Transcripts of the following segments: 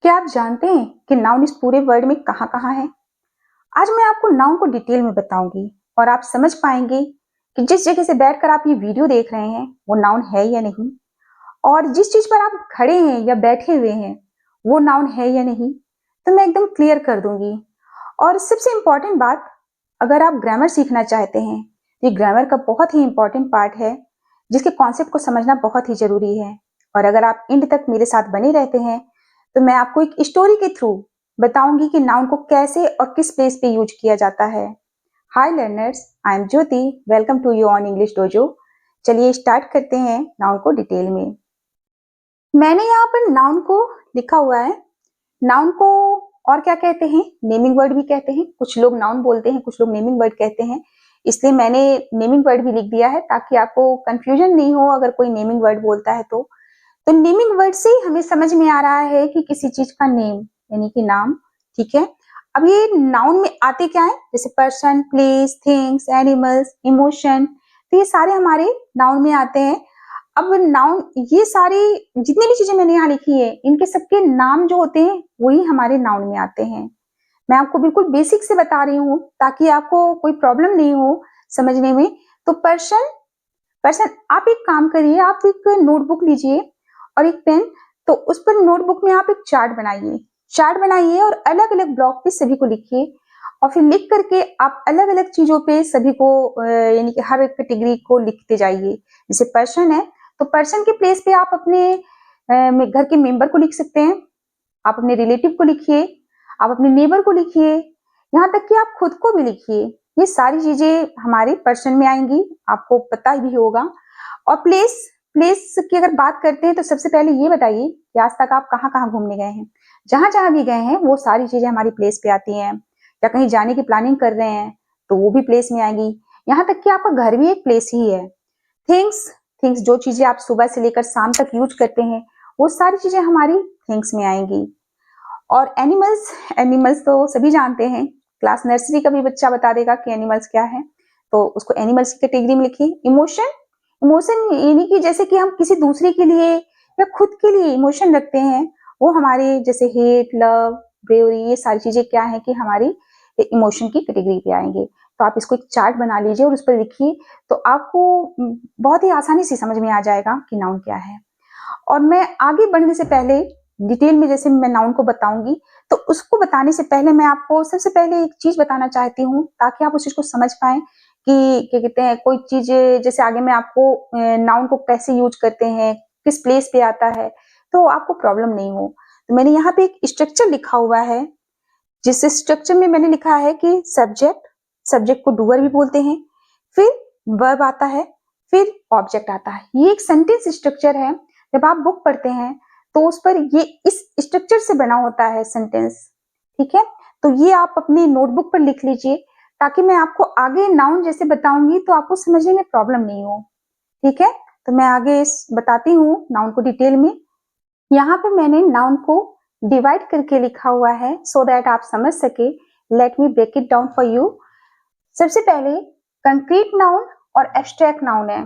क्या आप जानते हैं कि नाउन इस पूरे वर्ड में कहाँ-कहाँ है? आज मैं आपको नाउन को डिटेल में बताऊंगी और आप समझ पाएंगे कि जिस जगह से बैठकर आप ये वीडियो देख रहे हैं वो नाउन है या नहीं, और जिस चीज पर आप खड़े हैं या बैठे हुए हैं वो नाउन है या नहीं। तो मैं एकदम क्लियर कर दूंगी। और सबसे इम्पोर्टेंट बात, अगर आप ग्रामर सीखना चाहते हैं, ये ग्रामर का बहुत ही इम्पोर्टेंट पार्ट है जिसके कॉन्सेप्ट को समझना बहुत ही जरूरी है। और अगर आप एंड तक मेरे साथ बने रहते हैं तो मैं आपको एक स्टोरी के थ्रू बताऊंगी कि नाउन को कैसे और किस प्लेस पे यूज किया जाता है। Hi learners, I am Jyoti. Welcome to you on English dojo. चलिए स्टार्ट करते हैं नाउन को डिटेल में। मैंने यहाँ पर नाउन को लिखा हुआ है। नाउन को और क्या कहते हैं? नेमिंग वर्ड भी कहते हैं। कुछ लोग नाउन बोलते हैं, कुछ लोग नेमिंग वर्ड कहते हैं। इसलिए मैंने नेमिंग वर्ड भी लिख दिया है ताकि आपको कंफ्यूजन नहीं हो अगर कोई नेमिंग वर्ड बोलता है तो नेमिंग वर्ड से ही हमें समझ में आ रहा है कि किसी चीज का नेम यानी कि नाम। ठीक है। अब ये नाउन में आते क्या है? जैसे person, place, things, animals, emotion, तो ये सारे हमारे नाउन में आते हैं। अब नाउन, ये सारी जितनी भी चीजें मैंने यहाँ लिखी है इनके सबके नाम जो होते हैं वही हमारे नाउन में आते हैं। मैं आपको बिल्कुल बेसिक से बता रही हूँ ताकि आपको कोई प्रॉब्लम नहीं हो समझने में। तो पर्सन, पर्सन आप एक काम करिए, आप एक नोटबुक लीजिए और एक पेन। तो उस पर नोटबुक में आप एक चार्ट बनाइए, चार्ट बनाइए और अलग अलग ब्लॉक पे सभी को लिखिए। और फिर लिख करके आप अलग अलग चीजों पे सभी को यानी कि हर एक कैटेगरी को लिखते जाइए। जैसे पर्सन है तो पर्सन के प्लेस पे आप अपने घर के मेंबर को लिख सकते हैं, आप अपने रिलेटिव को लिखिए, आप अपने नेबर को लिखिए, यहाँ तक कि आप खुद को भी लिखिए। ये सारी चीजें हमारे पर्सन में आएंगी, आपको पता भी होगा। और प्लेस, प्लेस की अगर बात करते हैं तो सबसे पहले ये बताइए कि आज तक आप कहाँ कहाँ घूमने गए हैं। जहां जहां भी गए हैं वो सारी चीजें हमारी प्लेस पे आती हैं। या कहीं जाने की प्लानिंग कर रहे हैं तो वो भी प्लेस में आएंगी। यहाँ तक कि आपका घर भी एक प्लेस ही है। थिंग्स, थिंग्स जो चीजें आप सुबह से लेकर शाम तक यूज करते हैं वो सारी चीजें हमारी थिंग्स में आएंगी। और एनिमल्स, एनिमल्स तो सभी जानते हैं, क्लास नर्सरी का भी बच्चा बता देगा कि एनिमल्स क्या है, तो उसको एनिमल्स की कैटेगरी में लिखिए। इमोशन, इमोशन यानी कि जैसे कि हम किसी दूसरे के लिए या खुद के लिए इमोशन रखते हैं, वो हमारे जैसे हेट, लव, ब्रेवरी, ये सारी चीजें क्या है कि हमारी इमोशन की कैटेगरी पे आएंगे। तो आप इसको एक चार्ट बना लीजिए और उस पर लिखिए, तो आपको बहुत ही आसानी से समझ में आ जाएगा कि नाउन क्या है। और मैं आगे बढ़ने से पहले डिटेल में जैसे मैं नाउन को बताऊंगी, तो उसको बताने से पहले मैं आपको सबसे पहले एक चीज बताना चाहती हूँ ताकि आप उस चीज को समझ पाए कि क्या कहते हैं कोई चीज। जैसे आगे मैं आपको नाउन को कैसे यूज करते हैं, किस प्लेस पे आता है, तो आपको प्रॉब्लम नहीं हो। तो मैंने यहाँ पे एक स्ट्रक्चर लिखा हुआ है, जिस स्ट्रक्चर में मैंने लिखा है कि सब्जेक्ट, सब्जेक्ट को डूअर भी बोलते हैं, फिर वर्ब आता है, फिर ऑब्जेक्ट आता है। ये एक सेंटेंस स्ट्रक्चर है। जब आप बुक पढ़ते हैं तो उस पर ये इस स्ट्रक्चर से बना होता है सेंटेंस। ठीक है। तो ये आप अपनी नोटबुक पर लिख लीजिए ताकि मैं आपको आगे नाउन जैसे बताऊंगी तो आपको समझने में प्रॉब्लम नहीं हो। ठीक है। तो मैं आगे बताती हूँ नाउन को डिटेल में। यहाँ पे मैंने नाउन को डिवाइड करके लिखा हुआ है सो दैट आप समझ सके। Let me break it down for you. सबसे पहले कंक्रीट नाउन और एब्स्ट्रैक्ट नाउन है।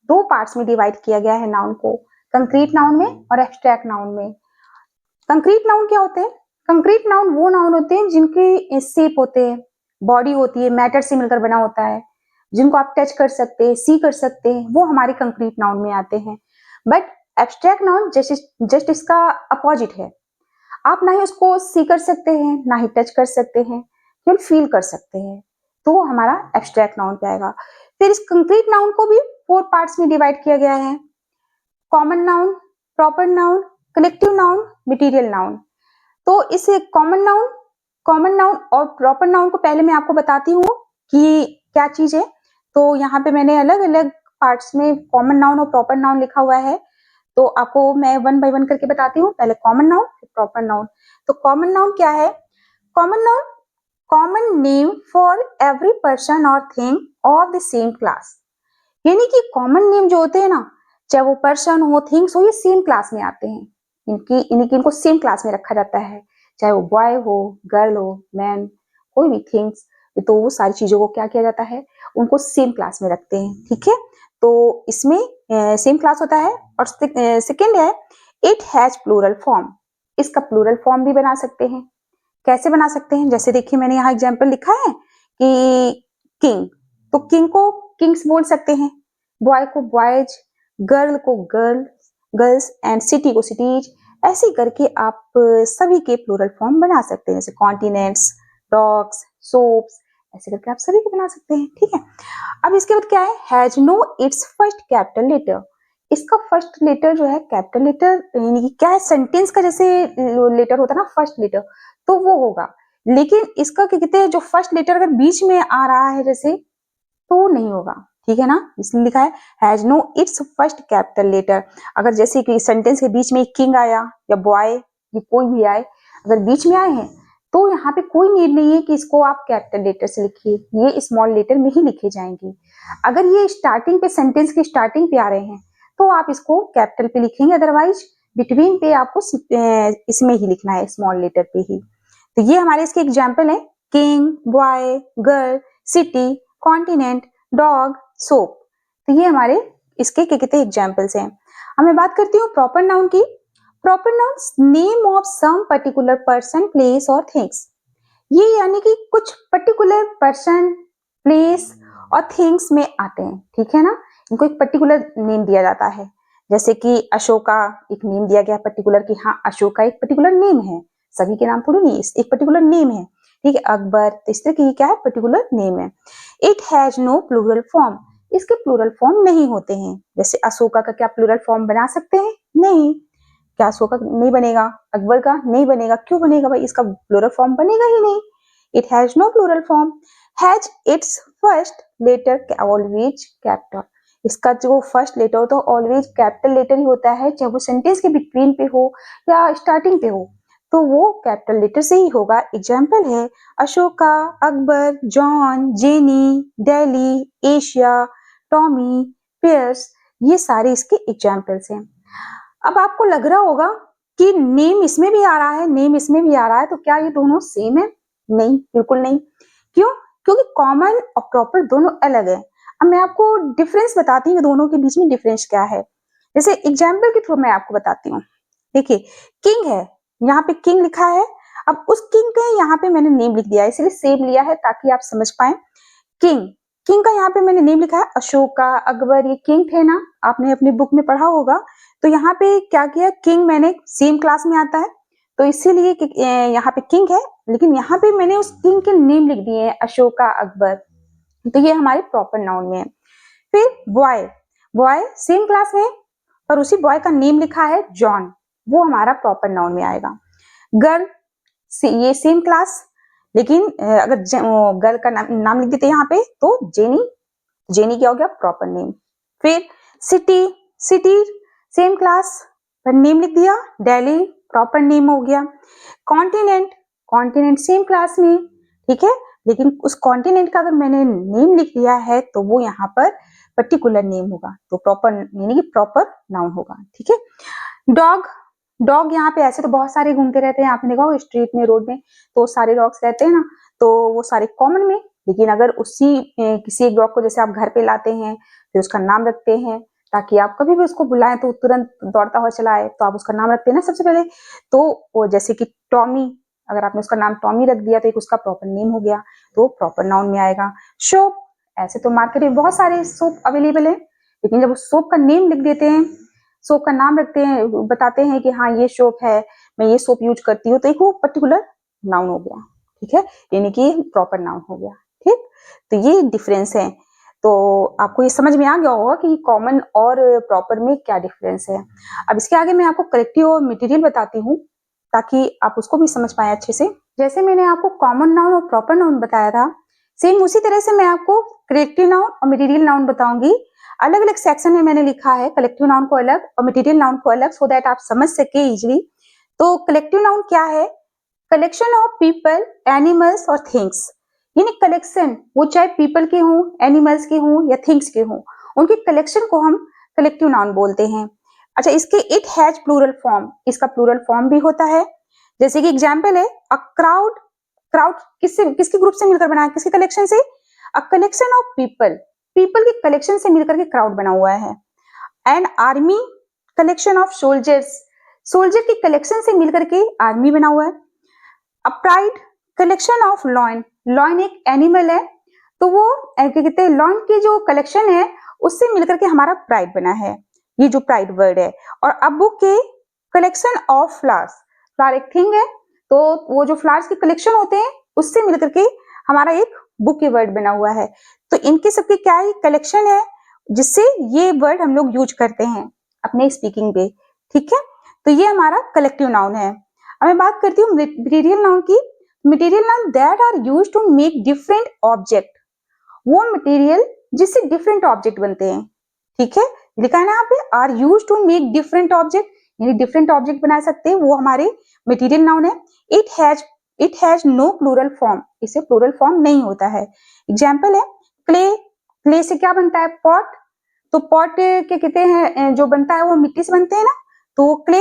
दो पार्ट्स में डिवाइड किया गया है नाउन को, कंक्रीट नाउन में और एब्स्ट्रैक्ट नाउन में। कंक्रीट नाउन क्या होते हैं? कंक्रीट नाउन वो नाउन होते हैं जिनके शेप होते हैं, बॉडी होती है, मैटर से मिलकर बना होता है, जिनको आप टच कर सकते हैं, सी कर सकते हैं, वो हमारे कंक्रीट नाउन में आते हैं। बट एब्स्ट्रैक्ट नाउन जस्ट इसका अपोजिट है। आप ना ही उसको सी कर सकते हैं, ना ही टच कर सकते हैं, केवल फील कर सकते हैं, तो वो हमारा एब्स्ट्रैक्ट नाउन पे आएगा। फिर इस कंक्रीट नाउन को भी फोर पार्ट्स में डिवाइड किया गया है। Common noun, proper noun, collective noun, material noun. तो इस कॉमन नाउन, कॉमन नाउन और प्रॉपर नाउन को पहले मैं आपको बताती हूँ कि क्या चीज है। तो यहाँ पे मैंने अलग अलग पार्ट्स में कॉमन नाउन और प्रॉपर नाउन लिखा हुआ है, तो आपको मैं वन बाय वन करके बताती हूँ। पहले कॉमन नाउन फिर प्रॉपर नाउन। तो कॉमन नाउन क्या है? Common noun, common name for every person और thing of the same class. यानी कि कॉमन नेम जो होते हैं ना, चाहे वो पर्सन हो, थिंग्स हो, ये सेम क्लास में आते हैं। इनको सेम क्लास में रखा जाता है, चाहे वो बॉय हो, गर्ल हो, मैन, कोई भी थिंग्स। तो वो सारी चीजों को क्या किया जाता है, उनको सेम क्लास में रखते हैं। ठीक है। तो इसमें सेम क्लास होता है। और सेकेंड है, इट हैज प्लूरल फॉर्म। इसका प्लूरल फॉर्म भी बना सकते हैं। कैसे बना सकते हैं? जैसे देखिए मैंने यहाँ एग्जाम्पल लिखा है कि किंग, तो किंग को किंग्स बोल सकते हैं, बॉय को बॉयज, गर्ल को गर्ल्स एंड सिटी को सिटीज। ऐसे ही करके आप सभी के प्लूरल फॉर्म बना सकते हैं, जैसे कॉन्टिनेंट्स, डॉग्स, सोप्स, ऐसे करके आप सभी के बना सकते हैं। ठीक है, अब इसके बाद क्या है, has no its first capital letter. इसका फर्स्ट लेटर जो है कैपिटल लेटर, यानी कि क्या है, सेंटेंस का जैसे लेटर होता है ना फर्स्ट लेटर, तो वो होगा। लेकिन इसका क्या कहते हैं, जो फर्स्ट लेटर अगर बीच में आ रहा है जैसे, तो नहीं होगा। ठीक है ना, इसलिए लिखा है has no its first capital letter. अगर जैसे कि सेंटेंस के बीच में किंग आया या बॉय, ये कोई भी आए, अगर बीच में आए हैं, तो यहाँ पे कोई नीड नहीं है कि इसको आप कैपिटल लेटर से लिखिए, ये स्मॉल लेटर में ही लिखे जाएंगे। अगर ये स्टार्टिंग पे, सेंटेंस की स्टार्टिंग पे आ रहे हैं, तो आप इसको कैपिटल पे लिखेंगे, अदरवाइज बिटवीन पे आपको इसमें ही लिखना है, स्मॉल लेटर पे ही। तो ये हमारे इसके एग्जाम्पल है, king, boy, girl, city, continent, dog, soap. तो ये हमारे इसके क्या कहते हैं एग्जाम्पल्स हैं। अब मैं बात करती हूँ प्रॉपर नाउन की। Proper nouns name of some particular person, place और थिंग्स। ये यानी कि कुछ पर्टिकुलर पर्सन, प्लेस और थिंग्स में आते हैं। ठीक है ना, इनको एक पर्टिकुलर नेम दिया जाता है। जैसे कि अशोका, एक नेम दिया गया पर्टिकुलर कि हाँ अशोका एक पर्टिकुलर नेम है, सभी के नाम थोड़ी नहीं, एक पर्टिकुलर नेम है। ठीक है, अकबर, तो इस तरह की क्या है, पर्टिकुलर नेम है। It has no plural form, इसके प्लूरल फॉर्म नहीं होते हैं। जैसे अशोका का क्या प्लूरल फॉर्म बना सकते हैं? नहीं। क्या अशोका नहीं बनेगा? अकबर का नहीं बनेगा। क्यों बनेगा भाई? इसका प्लूरल फॉर्म बनेगा ही नहीं। It has no plural form. Has its first letter always capital, इसका जो फर्स्ट लेटर हो तो ऑलवेज कैपिटल लेटर ही होता है, चाहे वो सेंटेंस के बिटवीन पे हो या स्टार्टिंग पे हो, तो वो कैपिटल लेटर से ही होगा। एग्जाम्पल है Ashoka, Akbar, John, Jenny, Delhi, Asia, Tommy, Pierce, ये सारे इसके एग्जाम्पल्स हैं। अब आपको लग रहा होगा कि नेम इसमें भी आ रहा है, नेम इसमें भी आ रहा है, तो क्या ये दोनों सेम है? नहीं, बिल्कुल नहीं। क्यों? क्योंकि कॉमन और प्रॉपर दोनों अलग है। अब मैं आपको डिफरेंस बताती हूँ, दोनों के बीच में डिफरेंस क्या है। जैसे एग्जाम्पल के थ्रू मैं आपको बताती हूँ। देखिए, किंग है, यहाँ पे किंग लिखा है। अब उस किंग के यहाँ पे मैंने नेम लिख दिया है, इसलिए सेम लिया है ताकि आप समझ पाए। किंग, किंग का यहाँ पे मैंने नेम लिखा है अशोका, अकबर, ये किंग थे ना, आपने अपनी बुक में पढ़ा होगा। तो यहाँ पे क्या किया, किंग मैंने सेम क्लास में आता है, तो इसीलिए यहाँ पे किंग है, लेकिन यहाँ पे मैंने उस किंग के नेम लिख दिए हैं, अशोका, अकबर। तो ये हमारे प्रॉपर नाउन में है। फिर बॉय, बॉय सेम क्लास में, पर उसी बॉय का नेम लिखा है जॉन, वो हमारा प्रॉपर नाउन में आएगा। गर्ल, ये सेम क्लास, लेकिन अगर गर्ल का नाम लिख देते यहाँ पे तो जेनी, जेनी क्या हो गया, प्रॉपर नेम। फिर सिटी, सिटी सेम क्लास पर नेम लिख दिया, दिल्ली, प्रॉपर नेम हो गया। कॉन्टिनेंट, कॉन्टिनेंट सेम क्लास में, ठीक है, लेकिन उस कॉन्टिनेंट का अगर मैंने नेम लिख दिया है तो वो यहाँ पर पर्टिकुलर नेम होगा, तो प्रॉपर यानी कि प्रॉपर नाउन होगा। ठीक है, डॉग, डॉग यहाँ पे ऐसे तो बहुत सारे घूमते रहते हैं, आपने देखा होगा स्ट्रीट में, रोड में, तो सारे डॉग्स रहते हैं ना, तो वो सारे कॉमन में। लेकिन अगर उसी किसी एक डॉग को जैसे आप घर पे लाते हैं, फिर उसका नाम रखते हैं, ताकि आप कभी भी उसको बुलाएं तो तुरंत दौड़ता हुआ चला आए, तो आप उसका नाम रखते हैं ना सबसे पहले। तो वो जैसे कि टॉमी, अगर आपने उसका नाम टॉमी रख दिया तो एक उसका प्रॉपर नेम हो गया, तो प्रॉपर नाउन में आएगा। सोप, ऐसे तो मार्केट में बहुत सारे सोप अवेलेबल है, लेकिन जब उस सोप का नेम लिख देते हैं, सोप का नाम रखते हैं, बताते हैं कि हाँ ये सोप है, मैं ये सोप यूज करती हूँ, तो एक वो पर्टिकुलर नाउन हो गया। ठीक है, यानी कि प्रॉपर नाउन हो गया। ठीक, तो ये डिफरेंस है। तो आपको ये समझ में आ गया होगा कि कॉमन और प्रॉपर में क्या डिफरेंस है। अब इसके आगे मैं आपको करेक्टिव और मटेरियल बताती हूँ, ताकि आप उसको भी समझ पाए अच्छे से। जैसे मैंने आपको कॉमन नाउन और प्रॉपर नाउन बताया था, सेम उसी तरह से मैं आपको करेक्टिव नाउन और मटेरियल नाउन बताऊंगी। अलग अलग सेक्शन में मैंने लिखा है, कलेक्टिव नाउन को अलग और मटेरियल नाउन को अलग, सो दैट आप समझ सके इजिली। तो कलेक्टिव नाउन क्या है? कलेक्शन ऑफ पीपल, एनिमल्स और थिंग्स, यानी कलेक्शन, वो चाहे पीपल के हों, एनिमल्स के हों या थिंग्स के हों, उनके कलेक्शन को हम कलेक्टिव नाउन बोलते हैं। अच्छा, इसके इट हैज प्लूरल फॉर्म, इसका प्लूरल फॉर्म भी होता है। जैसे कि एग्जाम्पल है अ क्राउड, क्राउड किससे, किसके ग्रुप से मिलकर बना है, किसके कलेक्शन से? A collection of people, people के कलेक्शन से मिलकर के क्राउड बना हुआ है। An army, collection of soldiers, soldier की कलेक्शन से मिलकर के आर्मी बना हुआ है। A pride collection of lion, lion एक एनिमल है, तो वो क्या कहते हैं, लॉयन की जो कलेक्शन है उससे मिलकर के हमारा प्राइड बना है, ये जो प्राइड वर्ड है। और अ बुक के कलेक्शन ऑफ फ्लावर्स, फ्लावर एक थिंग है, तो वो जो फ्लावर्स की कलेक्शन होते हैं उससे मिलकर के हमारा एक बुक के वर्ड बना हुआ है। तो इनके सबके क्या है, कलेक्शन है, जिससे ये वर्ड हम लोग यूज करते हैं अपने स्पीकिंग पे, ठीक है। तो ये हमारा कलेक्टिव नाउन है। अब मैं बात करती हूँ मटेरियल नाउन की। Material noun that are used to make different object, वो मटेरियल जिससे डिफरेंट ऑब्जेक्ट बनते हैं, ठीक है। लिखा है ना यहाँ पे, are used to make different object, यानी डिफरेंट ऑब्जेक्ट बना सकते हैं, वो हमारे मटेरियल नाउन है। It has no plural form, इसे प्लूरल फॉर्म नहीं होता है। एग्जाम्पल है क्ले, क्ले से क्या बनता है, पॉट, तो पॉट के कहते हैं जो बनता है वो मिट्टी से बनते हैं ना, तो क्ले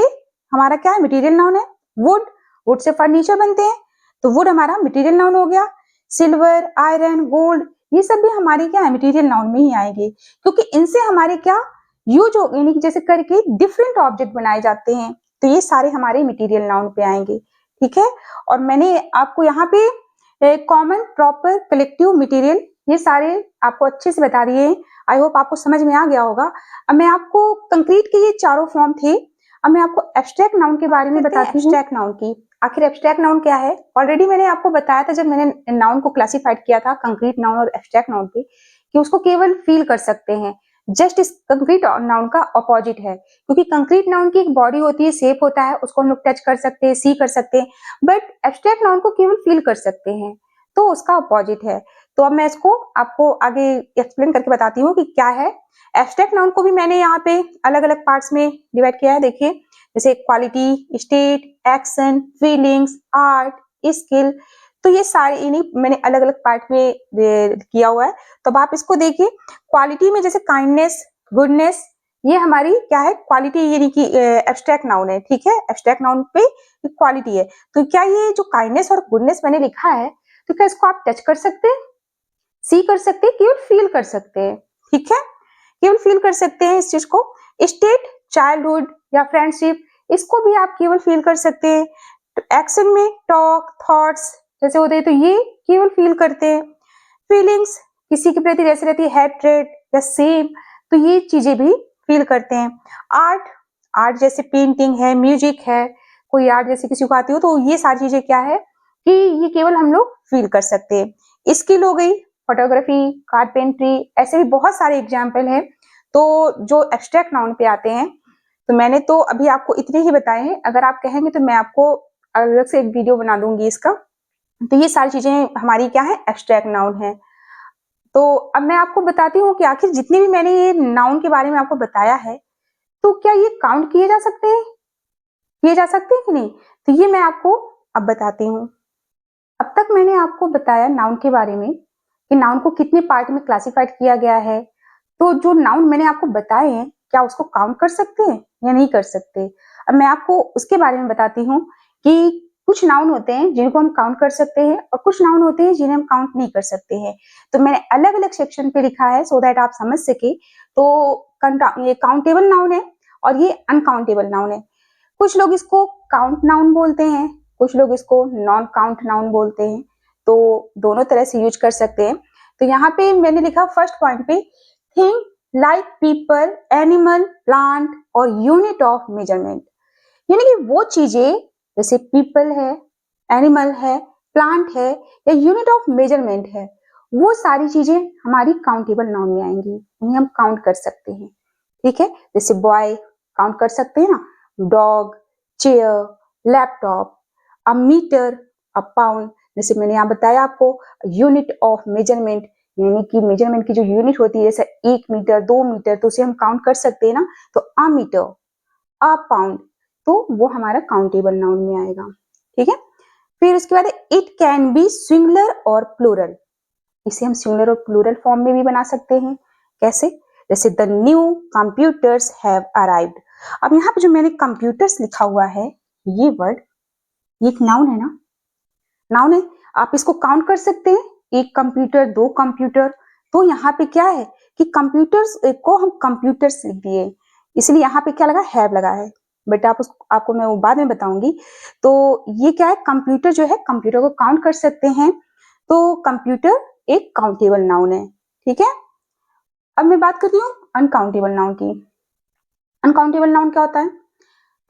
हमारा क्या है, मटेरियल नाउन है। वुड, वुड से फर्नीचर बनते हैं, तो वुड हमारा मटेरियल नाउन हो गया। सिल्वर, आयरन, गोल्ड, ये सब भी हमारे क्या है, मटेरियल नाउन में ही आएंगे, क्योंकि इनसे हमारे क्या यूज हो, यानी कि जैसे करके डिफरेंट ऑब्जेक्ट बनाए जाते हैं, तो ये सारे हमारे मटेरियल नाउन पे आएंगे, ठीक है। और मैंने आपको यहाँ पे कॉमन, प्रॉपर, कलेक्टिव, मटेरियल, ये सारे आपको अच्छे से बता दिए हैं। आई होप आपको समझ में आ गया होगा। अब मैं आपको कंक्रीट के ये चारों फॉर्म थे, अब मैं आपको एब्स्ट्रैक्ट नाउन के बारे में बताती हूँ। एब्स्ट्रैक्ट नाउन की, आखिर एब्स्ट्रैक्ट नाउन क्या है, ऑलरेडी मैंने आपको बताया था जब मैंने नाउन को क्लासिफाइड किया था, कंक्रीट नाउन और एब्स्ट्रैक्ट नाउन पे, कि उसको केवल फील कर सकते हैं। जस्ट इस कंक्रीट नाउन का अपोजिट है, क्योंकि कंक्रीट नाउन की एक बॉडी होती है, शेप होता है, उसको हम लोग टच कर सकते हैं, सी कर सकते हैं, बट एब्स्ट्रैक्ट नाउन को केवल फील कर सकते हैं, तो उसका अपोजिट है। तो अब मैं इसको आपको आगे एक्सप्लेन करके बताती हूँ कि क्या है। एब्स्ट्रैक्ट नाउन को भी मैंने यहाँ पे अलग अलग पार्ट्स में डिवाइड किया है, देखिए, जैसे quality, state, action, feelings, art, skill, तो ये सारे इन्हीं मैंने अलग अलग पार्ट में किया हुआ है। तो अब आप इसको देखिए, क्वालिटी में जैसे काइंडनेस, गुडनेस, ये हमारी क्या है, क्वालिटी, यानी कि एब्स्ट्रैक्ट नाउन है, ठीक है। एब्स्ट्रैक्ट नाउन पे क्वालिटी है, तो क्या ये जो काइंडनेस और गुडनेस मैंने लिखा है, तो क्या इसको आप टच कर सकते हैं, सी कर सकते हैं, केवल फील कर सकते हैं, ठीक है, केवल फील कर सकते हैं इस चीज को। स्टेट, चाइल्डहुड या फ्रेंडशिप, इसको भी आप केवल फील कर सकते हैं। एक्शन में टॉक, थॉट्स जैसे होते हैं, तो ये केवल फील करते हैं। फीलिंग्स, किसी के प्रति जैसे रहती है हैट्रेड या सेम, तो ये चीजें भी फील करते हैं। आर्ट, आर्ट जैसे पेंटिंग है, म्यूजिक है, कोई आर्ट जैसे किसी को आती हो, तो ये सारी चीजें क्या है कि ये केवल हम लोग फील कर सकते हैं। स्किल हो गई, फोटोग्राफी, कारपेंट्री, ऐसे भी बहुत सारे एग्जाम्पल हैं, तो जो एब्स्ट्रैक्ट नाउन पे आते हैं। तो मैंने तो अभी आपको इतने ही बताए हैं, अगर आप कहेंगे तो मैं आपको अलग से एक वीडियो बना दूंगी इसका। तो ये सारी चीजें हमारी क्या है, एब्स्ट्रैक्ट नाउन है। तो अब मैं आपको बताती हूँ कि आखिर जितने भी मैंने ये नाउन के बारे में आपको बताया है, तो क्या ये काउंट किए जा सकते हैं, किए जा सकते हैं कि नहीं, तो ये मैं आपको अब बताती हूँ। अब तक मैंने आपको बताया नाउन के बारे में कि नाउन को कितने पार्ट में क्लासिफाइड किया गया है। तो जो नाउन मैंने आपको बताए हैं, क्या उसको काउंट कर सकते हैं या नहीं कर सकते। अब मैं आपको उसके बारे में बताती हूँ कि कुछ नाउन होते हैं जिनको हम काउंट कर सकते हैं और कुछ नाउन होते हैं जिन्हें हम काउंट नहीं कर सकते हैं। तो मैंने अलग अलग सेक्शन पे लिखा है सो दैट आप समझ सके। तो ये काउंटेबल नाउन है और ये अनकाउंटेबल नाउन है। कुछ लोग इसको काउंट नाउन बोलते हैं, कुछ लोग इसको नॉन काउंट नाउन बोलते हैं, तो दोनों तरह से यूज कर सकते हैं। तो यहाँ पे मैंने लिखा फर्स्ट पॉइंट पे, thing like people, animal, plant और यूनिट ऑफ मेजरमेंट, यानी कि वो चीजें जैसे पीपल है, एनिमल है, प्लांट है या यूनिट ऑफ मेजरमेंट है, वो सारी चीजें हमारी काउंटेबल नाउन में आएंगी, उन्हें हम काउंट कर सकते हैं, ठीक है। जैसे बॉय काउंट कर सकते हैं ना, डॉग, चेयर, लैपटॉप, अ मीटर, अ पाउंड, जैसे मैंने यहाँ बताया आपको यूनिट ऑफ मेजरमेंट, यानी कि मेजरमेंट की जो यूनिट होती है जैसे 1 मीटर, 2 मीटर, तो उसे हम काउंट कर सकते हैं ना, तो अ मीटर, अ पाउंड, तो वो हमारा काउंटेबल नाउन में आएगा, ठीक है। फिर उसके बाद इट कैन बी सिंगुलर और प्लूरल, इसे हम सिंगुलर और प्लूरल फॉर्म में भी बना सकते हैं। कैसे, जैसे the new computers have arrived. अब यहाँ पे जो मैंने कंप्यूटर्स लिखा हुआ है, ये वर्ड, ये एक नाउन है ना, नाउन है, आप इसको काउंट कर सकते हैं, एक कंप्यूटर, 2 कंप्यूटर, तो यहाँ पे क्या है कि कंप्यूटर्स को हम कंप्यूटर्स लिख दिए, इसलिए यहाँ पे क्या लगा, हैव लगा है, बट आपको मैं वो बाद में बताऊंगी। तो ये क्या है, कंप्यूटर जो है, कंप्यूटर को काउंट कर सकते हैं, तो कंप्यूटर एक काउंटेबल नाउन है। ठीक है, अब मैं बात करती हूँ अनकाउंटेबल नाउन की। अनकाउंटेबल नाउन क्या होता है?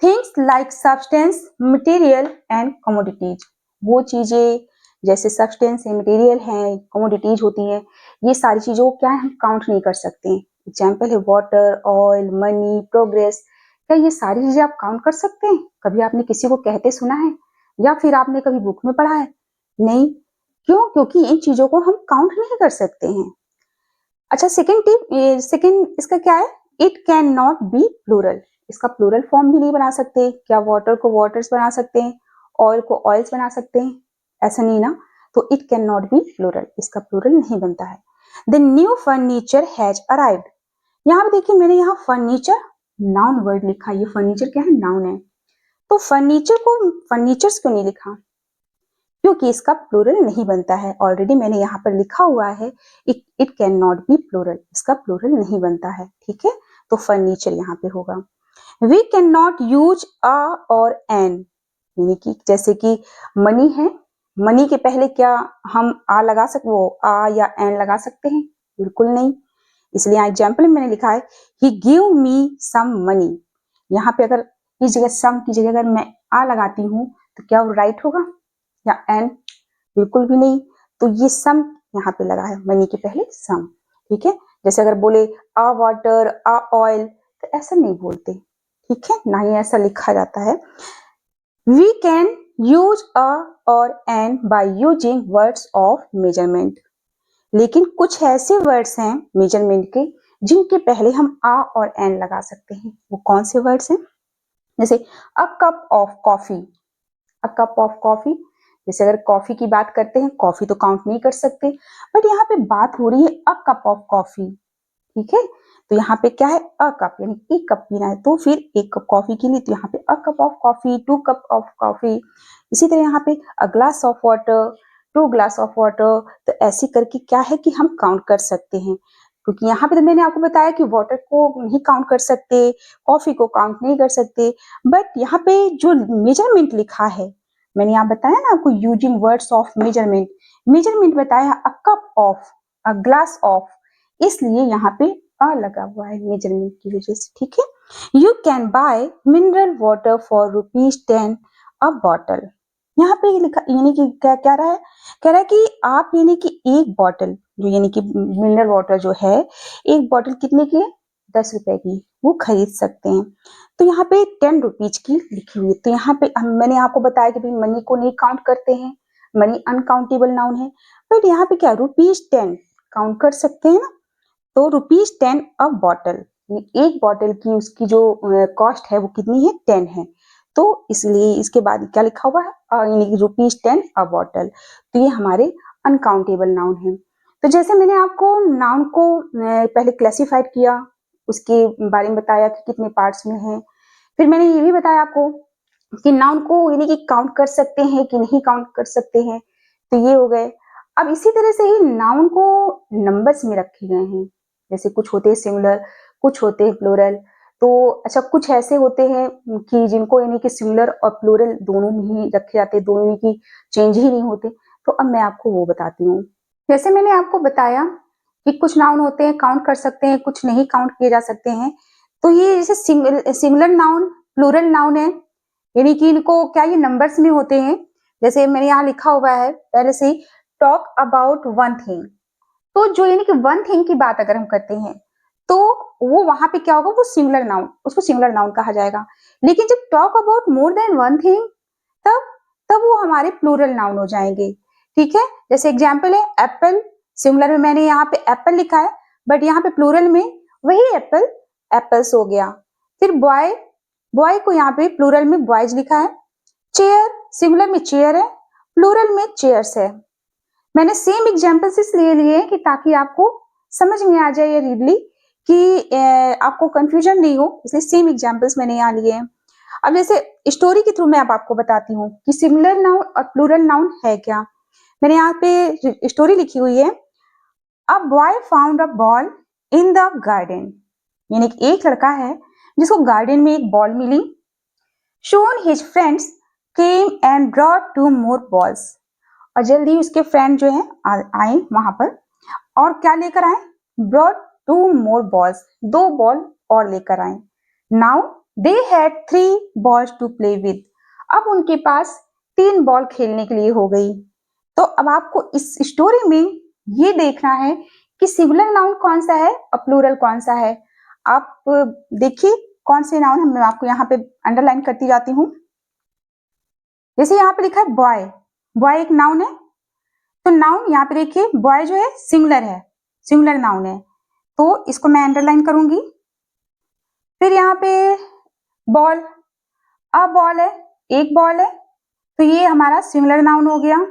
Things like substance, material and commodities. वो चीजें जैसे सब्सटेंस है, मटेरियल है, कमोडिटीज होती है, ये सारी चीजों को क्या है, हम काउंट नहीं कर सकते। एग्जाम्पल है वाटर, ऑयल, मनी, प्रोग्रेस। क्या ये सारी चीजें आप काउंट कर सकते हैं? कभी आपने किसी को कहते सुना है, या फिर आपने कभी बुक में पढ़ा है? नहीं। क्यों? क्योंकि इन चीजों को हम काउंट नहीं कर सकते हैं। अच्छा, सेकेंड टिप, सेकेंड इसका क्या है? It can not be plural. इसका प्लूरल फॉर्म भी नहीं बना सकते। क्या वाटर को वाटर्स बना सकते हैं, ऑयल को ऑयल्स बना सकते हैं? ऐसा नहीं ना। तो it can not be plural, इसका प्लूरल नहीं बनता है। The new furniture has arrived. यहाँ पे देखिए, मैंने यहाँ फर्नीचर नाउन वर्ड लिखा। ये फर्नीचर क्या है? नाउन है। तो फर्नीचर को फर्नीचर्स क्यों नहीं लिखा? क्योंकि इसका प्लूरल नहीं बनता है। ऑलरेडी मैंने यहाँ पर लिखा हुआ है it can not be plural, इसका प्लूरल नहीं बनता है। ठीक है, तो फर्नीचर यहाँ पे होगा। We can not use a और एन, यानी कि जैसे कि मनी है, मनी के पहले क्या हम आ लगा सकते, वो आ या एन लगा सकते हैं? बिल्कुल नहीं। इसलिए यहाँ एग्जाम्पल में मैंने लिखा है ही गिव मी सम मनी। यहाँ पे अगर इस जगह सम की जगह अगर मैं आ लगाती हूँ तो क्या वो राइट होगा या एन? बिल्कुल भी नहीं। तो ये सम यहाँ पे लगा है, मनी के पहले सम। ठीक है, जैसे अगर बोले आ वाटर, आ ऑयल, तो ऐसा नहीं बोलते। ठीक है, ना ही ऐसा लिखा जाता है। वी कैन यूज अ और an by using words of measurement. लेकिन कुछ ऐसे वर्ड्स हैं मेजरमेंट के जिनके पहले हम आ और एन लगा सकते हैं। वो कौन से वर्ड्स हैं? जैसे अ cup of coffee. A cup of coffee, जैसे अगर कॉफी की बात करते हैं, कॉफी तो काउंट नहीं कर सकते, बट यहाँ पे बात हो रही है अ कप ऑफ कॉफी। ठीक है, तो यहाँ पे क्या है? अ कप, यानी एक कप पीना है, तो फिर एक कप कॉफी के लिए तो यहाँ पे अ cup of coffee, 2 cup of coffee. इसी तरह यहाँ पे अ glass of water, 2 glass of water. तो ऐसे करके क्या है कि हम काउंट कर सकते हैं। क्योंकि यहाँ पे तो मैंने आपको बताया कि वाटर को नहीं काउंट कर सकते, कॉफी को काउंट नहीं कर सकते, बट यहाँ पे जो मेजरमेंट लिखा है, मैंने यहाँ बताया ना आपको, using words of measurement. Measurement बताया a cup of, a glass of, इसलिए यहाँ पे अ लगा हुआ है मेजरमेंट की वजह से। ठीक है, you can buy mineral water for ₹10 a bottle. यहाँ पे लिखा, यानी कि क्या क्या रहा है, कह रहा है कि आप यानी कि एक बॉटल जो यानी कि मिनरल वाटर जो है, एक बॉटल कितने की है? 10 रुपए की, वो खरीद सकते हैं। तो यहाँ पे 10 रुपीज की लिखी हुई है। तो यहाँ पे मैंने आपको बताया कि भाई मनी को नहीं काउंट करते हैं, मनी अनकाउंटेबल नाउन है, बट यहाँ पे क्या ₹10 काउंट कर सकते हैं ना। तो ₹10 अ बॉटल, एक बॉटल की उसकी जो कॉस्ट है वो कितनी है? 10 है। तो इसलिए इसके बाद क्या लिखा हुआ है? यानी कि ₹10 अ बॉटल। तो ये हमारे अनकाउंटेबल नाउन है। तो जैसे मैंने आपको नाउन को पहले क्लासिफाइड किया, उसके बारे में बताया कि कितने पार्ट्स में है, फिर मैंने ये भी बताया आपको कि नाउन को यानी कि काउंट कर सकते हैं कि नहीं काउंट कर सकते हैं। तो ये हो गए। अब इसी तरह से ही नाउन को नंबर्स में रखे गए हैं। जैसे कुछ होते हैं सिंगुलर, कुछ होते हैं प्लूरल। तो अच्छा, कुछ ऐसे होते हैं कि जिनको यानी कि सिंगुलर और प्लूरल दोनों में ही रखे जाते हैं, दोनों में की चेंज ही नहीं होते। तो अब मैं आपको वो बताती हूँ। जैसे मैंने आपको बताया कि कुछ नाउन होते हैं काउंट कर सकते हैं, कुछ नहीं काउंट किए जा सकते हैं। तो ये जैसे सिंगुलर नाउन, प्लूरल नाउन है, यानी कि इनको क्या ये नंबर्स में होते हैं। जैसे मैंने यहाँ लिखा हुआ है पहले से ही, टॉक अबाउट वन थिंग। तो जो यानी कि वन थिंग की बात अगर हम करते हैं, तो वो वहां पे क्या होगा? वो सिंगुलर नाउन, उसको सिंगुलर नाउन कहा जाएगा। लेकिन जब talk about more than one thing, तब तब वो हमारे प्लूरल नाउन हो जाएंगे। ठीक है, जैसे एग्जाम्पल है एप्पल। सिंगुलर में मैंने यहाँ पे एप्पल लिखा है, बट यहाँ पे प्लूरल में वही एप्पल, एप्पल्स हो गया। फिर बॉय, बॉय को यहाँ पे प्लूरल में बॉयज लिखा है। चेयर, सिंगुलर में चेयर है, प्लूरल में चेयर्स है। मैंने सेम एग्जाम्पल्स इसलिए लिए कि ताकि आपको समझ में आ जाए ये रीडली, कि आपको कंफ्यूजन नहीं हो, इसलिए सेम एग्जाम्पल्स मैंने यहाँ लिए हैं। अब जैसे स्टोरी के थ्रू मैं अब आपको बताती हूँ कि सिंगुलर नाउन और प्लूरल नाउन है क्या। मैंने यहाँ पे स्टोरी लिखी हुई है। A boy found a ball in the garden, यानी कि एक लड़का है जिसको गार्डन में एक ball milli. Soon his friends came and brought 2 more balls. और जल्दी उसके फ्रेंड जो है आए वहां पर और क्या लेकर आए? Brought 2 more balls. 2 बॉल और लेकर आए. Now they had 3 balls to play with. अब उनके पास 3 बॉल खेलने के लिए हो गई. तो अब आपको इस स्टोरी में ये देखना है कि सिंगुलर नाउन कौन सा है और प्लूरल कौन सा है. आप देखिए कौन से नाउन है, मैं आपको यहाँ पे अंडरलाइन करती जाती हूँ. जैसे यहाँ पे लिखा है बॉय. बॉय एक नाउन है. तो नाउन यहाँ पे देखिए बॉय जो है सिंगुलर है, सिंगुलर नाउन है, तो इसको मैं अंडरलाइन करूंगी. फिर यहाँ पे बॉल, अ बॉल है, एक बॉल है, तो ये हमारा सिंगुलर नाउन हो गया.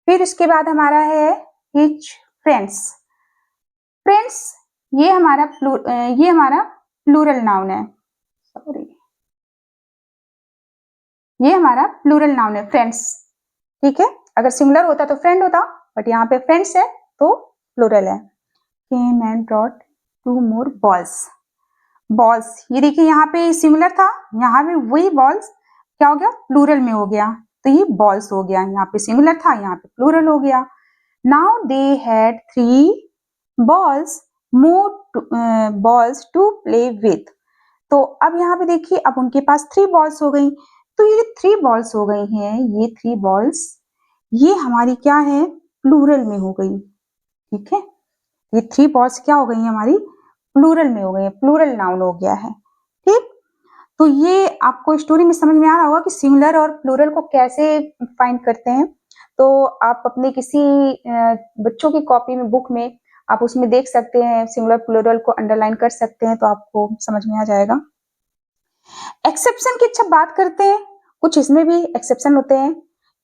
फिर इसके बाद हमारा है हिज फ्रेंड्स. फ्रेंड्स ये हमारा प्लूरल नाउन है. सॉरी, ये हमारा प्लूरल नाउन है फ्रेंड्स. ठीक है, अगर सिंगुलर होता तो फ्रेंड होता, बट यहाँ पे फ्रेंड्स है तो प्लूरल है. Came and brought 2 more balls. Balls ये देखिए यहाँ पे सिंगुलर था, यहाँ पे वही बॉल्स क्या हो गया? प्लूरल में हो गया, तो ये बॉल्स हो गया. यहाँ पे सिंगुलर था, यहाँ पे प्लूरल हो गया. Now they had 3 balls to play with. तो अब यहाँ पे देखिए अब उनके पास 3 बॉल्स हो गई. तो ये 3 बॉल्स हो गई हैं, ये 3 बॉल्स ये हमारी क्या है? प्लूरल में हो गई. ठीक है, ये 3 बॉल्स क्या हो गई हैं? हमारी प्लूरल में हो गई है, प्लूरल नाउन हो गया है. ठीक, तो ये आपको स्टोरी में समझ में आ रहा होगा कि सिंगुलर और प्लूरल को कैसे फाइंड करते हैं. तो आप अपने किसी बच्चों की कॉपी में, बुक में आप उसमें देख सकते हैं, सिंगुलर प्लूरल को अंडरलाइन कर सकते हैं, तो आपको समझ में आ जाएगा. एक्सेप्शन की अच्छा बात करते हैं. कुछ इसमें भी एक्सेप्शन होते हैं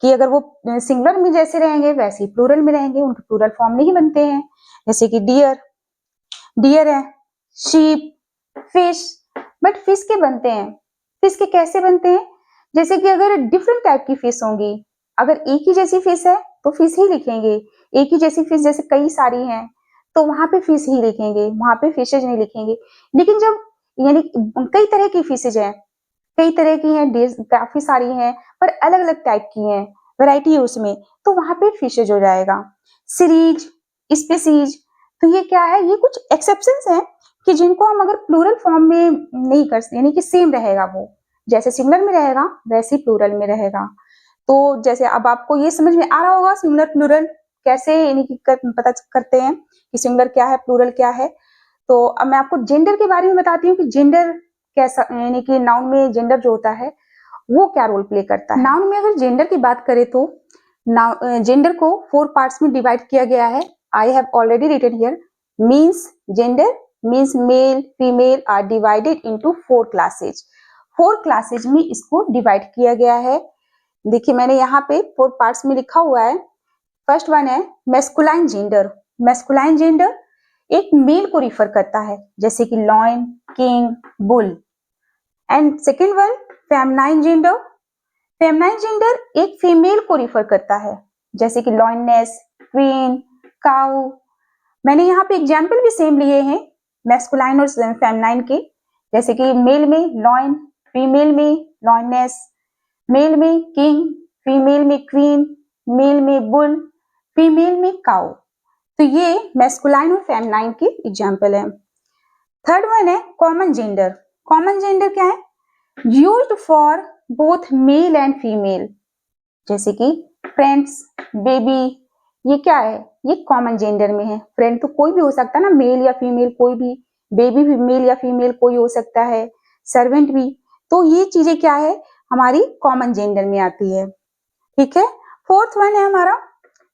कि अगर वो सिंगुलर में जैसे रहेंगे वैसे ही प्लूरल में रहेंगे, उनके प्लूरल फॉर्म नहीं बनते हैं. जैसे कि डियर, डियर है, शीप, फिश. बट फिश के बनते हैं. फिश के कैसे बनते हैं? जैसे कि अगर डिफरेंट टाइप की फिश होंगी, अगर एक ही जैसी फिश है तो फिश ही लिखेंगे. एक ही जैसी फिश जैसे कई सारी हैं तो वहां पे फिश ही लिखेंगे, वहां पे फिशेज नहीं लिखेंगे. लेकिन जब यानी कई तरह की फिशेज हैं, कई तरह की हैं, काफी सारी हैं, पर अलग अलग टाइप की हैं, वैरायटी है उसमें, तो वहां पे फिशेज हो जाएगा. सीरीज, स्पीसीज, तो ये क्या है? ये कुछ एक्सेप्शंस हैं कि जिनको हम अगर प्लूरल फॉर्म में नहीं कर सकते, यानी कि सेम रहेगा, वो जैसे सिंगुलर में रहेगा वैसे ही प्लूरल में रहेगा. तो जैसे अब आपको ये समझ में आ रहा होगा सिंगुलर प्लूरल कैसे यानी कि पता करते हैं कि सिंगुलर क्या है, प्लूरल क्या है. तो अब मैं आपको जेंडर के बारे में बताती हूँ कि जेंडर कैसा, यानी कि नाउन में जेंडर जो होता है वो क्या रोल प्ले करता है. नाउन में अगर जेंडर की बात करें तो जेंडर को 4 पार्ट्स में डिवाइड किया गया है. I have already written here. Means gender means male female are divided into 4 classes. 4 classes में इसको डिवाइड किया गया है. देखिए मैंने यहाँ पे 4 पार्ट्स में लिखा हुआ है. फर्स्ट वन है मैस्कुलाइन जेंडर. मैस्कुलाइन जेंडर एक मेल को रिफर करता है, जैसे कि lion, king, bull. And second one feminine gender. Feminine gender एक फीमेल को रिफर करता है, जैसे कि लॉयनेस, क्वीन, काउ. मैंने यहाँ पे एग्जाम्पल भी सेम लिए हैं मैस्कुलाइन और फेमनाइन के, जैसे कि मेल में लॉयन, फीमेल में लॉयनेस, मेल में किंग, फीमेल में क्वीन, मेल में बुल, फीमेल में काउ. तो ये मैस्कुलाइन और फेमनाइन की एग्जाम्पल है. थर्ड वन है कॉमन जेंडर. कॉमन जेंडर क्या है? Used for both male and female, जैसे कि फ्रेंड्स, बेबी. ये क्या है? ये कॉमन जेंडर में है. फ्रेंड तो कोई भी हो सकता है ना, मेल या फीमेल कोई भी. बेबी भी मेल या फीमेल कोई हो सकता है, सर्वेंट भी. तो ये चीजें क्या है? हमारी कॉमन जेंडर में आती है. ठीक है. फोर्थ वन है हमारा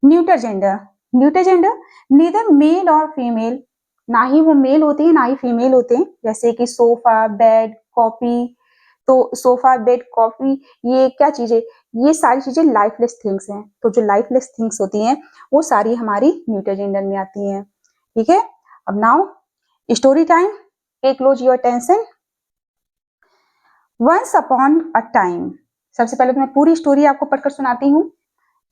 neuter gender. Neuter gender neither male और फीमेल, ना ही वो मेल होते हैं ना ही फीमेल होते हैं, जैसे कि सोफा, बेड, कॉपी. तो सोफा, बेड, कॉफी ये क्या चीजें? ये सारी चीजें लाइफलेस थिंग्स हैं. तो जो लाइफलेस थिंग्स होती हैं वो सारी हमारी न्यूटर जेंडर में आती हैं. ठीक है. अब now story time. Pay close your attention. Once upon a time. सबसे पहले तो मैं पूरी स्टोरी आपको पढ़कर सुनाती हूँ.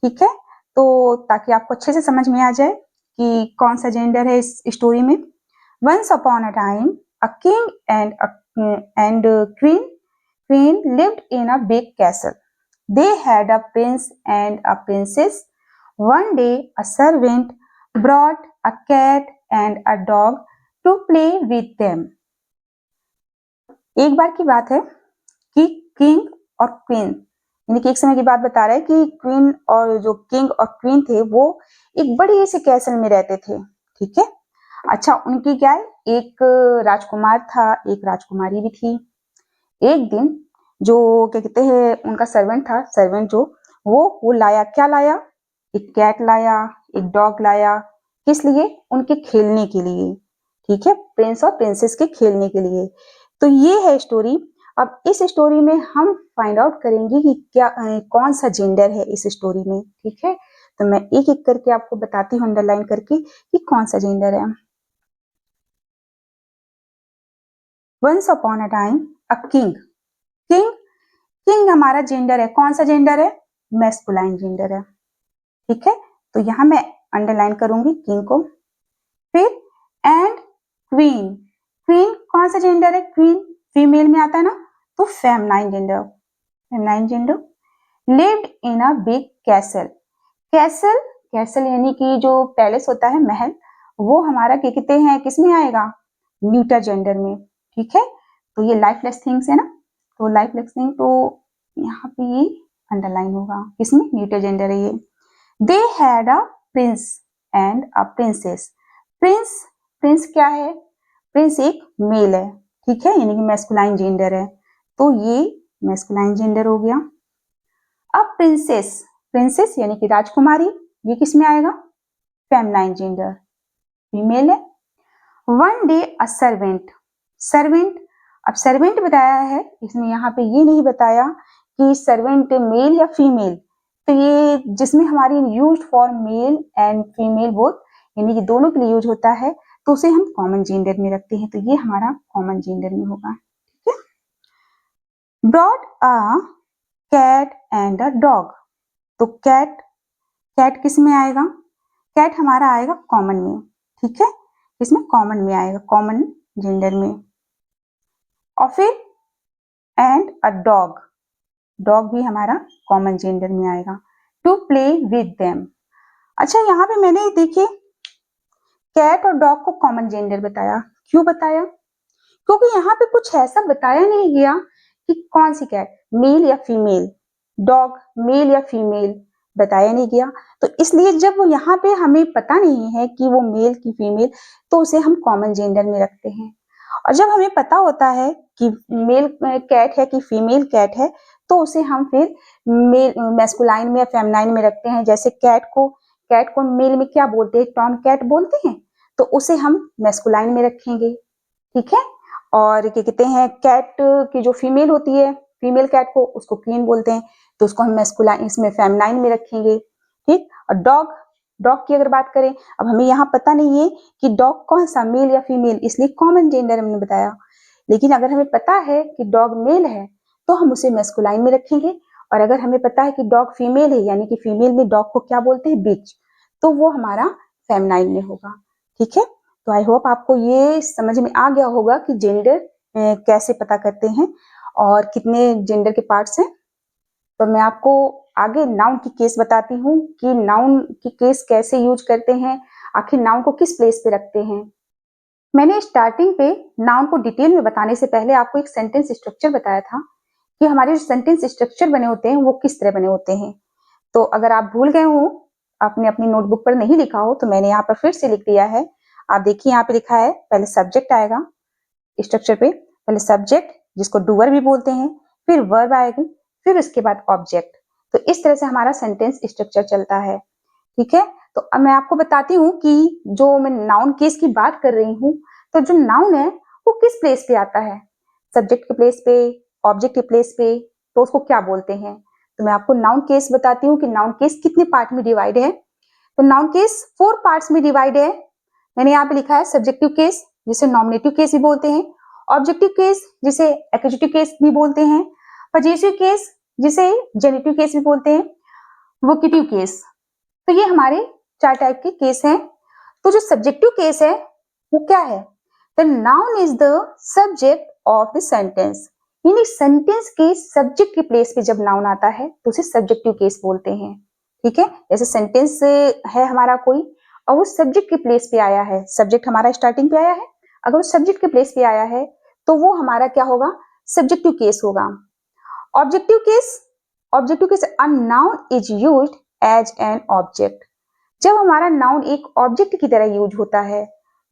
ठीक है, तो ताकि आपको अच्छे से समझ में आ जाए कि कौन सा जेंडर है इस स्टोरी में. Once upon a time a king and queen queen lived in a big castle. They had a prince and a princess. One day, a servant brought a cat and a dog to play with them. एक बार की बात है कि king और queen, यानी कि एक समय की बात बता रहा है कि क्वीन और जो किंग और क्वीन थे वो एक बड़ी सी कैसल में रहते थे। ठीक है, अच्छा, उनकी क्या है, एक राजकुमार था, एक राजकुमारी भी थी। एक दिन जो क्या कहते हैं उनका सर्वेंट था, सर्वेंट जो वो लाया, क्या लाया, एक कैट लाया, एक डॉग लाया। किस लिए? उनके खेलने के लिए। ठीक है, प्रिंस और प्रिंसेस के खेलने के लिए। तो ये है स्टोरी। अब इस स्टोरी में हम फाइंड आउट करेंगे कि क्या कौन सा जेंडर है इस स्टोरी में। ठीक है, तो मैं एक एक करके आपको बताती हूँ अंडरलाइन करके कि कौन सा जेंडर है। Once upon a time a king. King, king हमारा जेंडर है, कौन सा जेंडर है? मैस्कुलाइन जेंडर है। ठीक है, तो यहां मैं अंडरलाइन करूंगी किंग को। फिर एंड क्वीन, क्वीन कौन सा जेंडर है? क्वीन फीमेल में आता है ना, तो feminine gender, feminine gender. Lived in a big castle, castle, castle यानी कि जो पैलेस होता है, महल, वो हमारा क्या कहते हैं, किस में आएगा? न्यूटर जेंडर में। ठीक है, तो ये लाइफलेस थिंग्स है ना, तो लाइफलेस थिंग, तो यहाँ पे ये अंडरलाइन होगा, किसमें? न्यूटर जेंडर है ये। They had a prince and a princess. Prince, Prince क्या है? प्रिंस एक मेल है। ठीक है, यानी कि मैस्कुलाइन जेंडर है, तो ये मैस्कुलाइन जेंडर हो गया। अब प्रिंसेस, प्रिंसेस यानी कि राजकुमारी, ये किस में आएगा? फेमनाइन जेंडर, फीमेल है। One day a servant, servant, अब सर्वेंट बताया है, इसमें यहाँ पे ये नहीं बताया कि सर्वेंट मेल या फीमेल, तो ये जिसमें हमारी use for male and female both, यानी कि दोनों के लिए यूज होता है, तो उसे हम कॉमन जेंडर में रखते हैं, तो ये हमारा कॉमन जेंडर में होगा। ठीक है, brought a cat and a dog, तो कैट, कैट किस में आएगा? कैट हमारा आएगा कॉमन में। ठीक है, इसमें कॉमन में आएगा, कॉमन जेंडर में। और फिर एंड अ डॉग, डॉग भी हमारा कॉमन जेंडर में आएगा। टू प्ले विद देम, अच्छा यहाँ पे मैंने देखिए कैट और डॉग को कॉमन जेंडर बताया, क्यों बताया? क्योंकि यहाँ पे कुछ ऐसा बताया नहीं गया कि कौन सी कैट, मेल या फीमेल, डॉग मेल या फीमेल, बताया नहीं गया। तो इसलिए जब यहाँ पे हमें पता नहीं है कि वो मेल की फीमेल, तो उसे हम कॉमन जेंडर में रखते हैं। और जब हमें पता होता है कि मेल कैट है कि फीमेल कैट है, तो उसे हम फिर मेल मैस्कुलाइन में या फेमिनाइन में रखते हैं। जैसे कैट को मेल में क्या बोलते हैं? टॉम कैट बोलते हैं, तो उसे हम मैस्कुलाइन में रखेंगे। ठीक है, और क्या कहते हैं, कैट की जो फीमेल होती है, फीमेल कैट को, उसको क्वीन बोलते हैं, तो उसको हम मैस्कुलाइन, इसमें फेमिनाइन में रखेंगे। ठीक, और डॉग, डॉग की अगर बात करें, अब हमें यहाँ पता नहीं है कि डॉग कौन सा, मेल या फीमेल, इसलिए कॉमन जेंडर हमने बताया। लेकिन अगर हमें पता है कि डॉग मेल है, तो हम उसे मैस्कुलाइन में रखेंगे। और अगर हमें पता है कि डॉग फीमेल है, यानी कि फीमेल में डॉग को क्या बोलते हैं? बिच, तो वो हमारा फेमिनाइन में होगा। ठीक है, तो आई होप आपको ये समझ में आ गया होगा कि जेंडर कैसे पता करते हैं और कितने जेंडर के पार्ट्स हैं। तो मैं आपको आगे नाउन की केस बताती हूँ कि नाउन की केस कैसे यूज करते हैं, आखिर नाउन को किस प्लेस पे रखते हैं। मैंने स्टार्टिंग पे नाउन को डिटेल में बताने से पहले आपको एक सेंटेंस स्ट्रक्चर बताया था कि हमारे जो सेंटेंस स्ट्रक्चर बने होते हैं वो किस तरह बने होते हैं। तो अगर आप भूल गए हो, आपने अपनी नोटबुक पर नहीं लिखा हो, तो मैंने यहाँ पर फिर से लिख दिया है। आप देखिए यहाँ पे लिखा है, पहले सब्जेक्ट आएगा स्ट्रक्चर पे, पहले सब्जेक्ट जिसको डूअर भी बोलते हैं, फिर वर्ब आएगी, फिर उसके बाद ऑब्जेक्ट। तो इस तरह से हमारा सेंटेंस स्ट्रक्चर चलता है। ठीक है, तो अब मैं आपको बताती हूँ कि जो मैं नाउन केस की बात कर रही हूँ, तो जो नाउन है वो किस प्लेस पे आता है? सब्जेक्ट के प्लेस पे, ऑब्जेक्ट के प्लेस पे, तो उसको क्या बोलते हैं? तो मैं आपको नाउन केस बताती हूँ कि नाउन केस कितने पार्ट में डिवाइड है। तो नाउन केस 4 पार्ट्स में डिवाइड है। मैंने यहाँ पे लिखा है सब्जेक्टिव केस, जिसे नॉमिनेटिव केस भी बोलते हैं, ऑब्जेक्टिव केस जिसे एक्यूजेटिव केस भी बोलते हैं, पजेसिव केस जिसे जेनेटिव केस भी बोलते हैं, वोकेटिव केस। तो ये हमारे 4 टाइप के केस हैं। तो जो सब्जेक्टिव केस है वो क्या है? The noun is the subject of the sentence, यानी सेंटेंस के सब्जेक्ट के प्लेस पे जब नाउन आता है तो उसे सब्जेक्टिव केस बोलते हैं। ठीक है, जैसे सेंटेंस है हमारा कोई और वो सब्जेक्ट के प्लेस पे आया है, सब्जेक्ट हमारा स्टार्टिंग पे आया है, अगर वो सब्जेक्ट के प्लेस पे आया है तो वो हमारा क्या होगा, सब्जेक्टिव केस होगा। Objective case, objective case, a noun is used as an object. जब हमारा नाउन एक ऑब्जेक्ट की तरह यूज होता है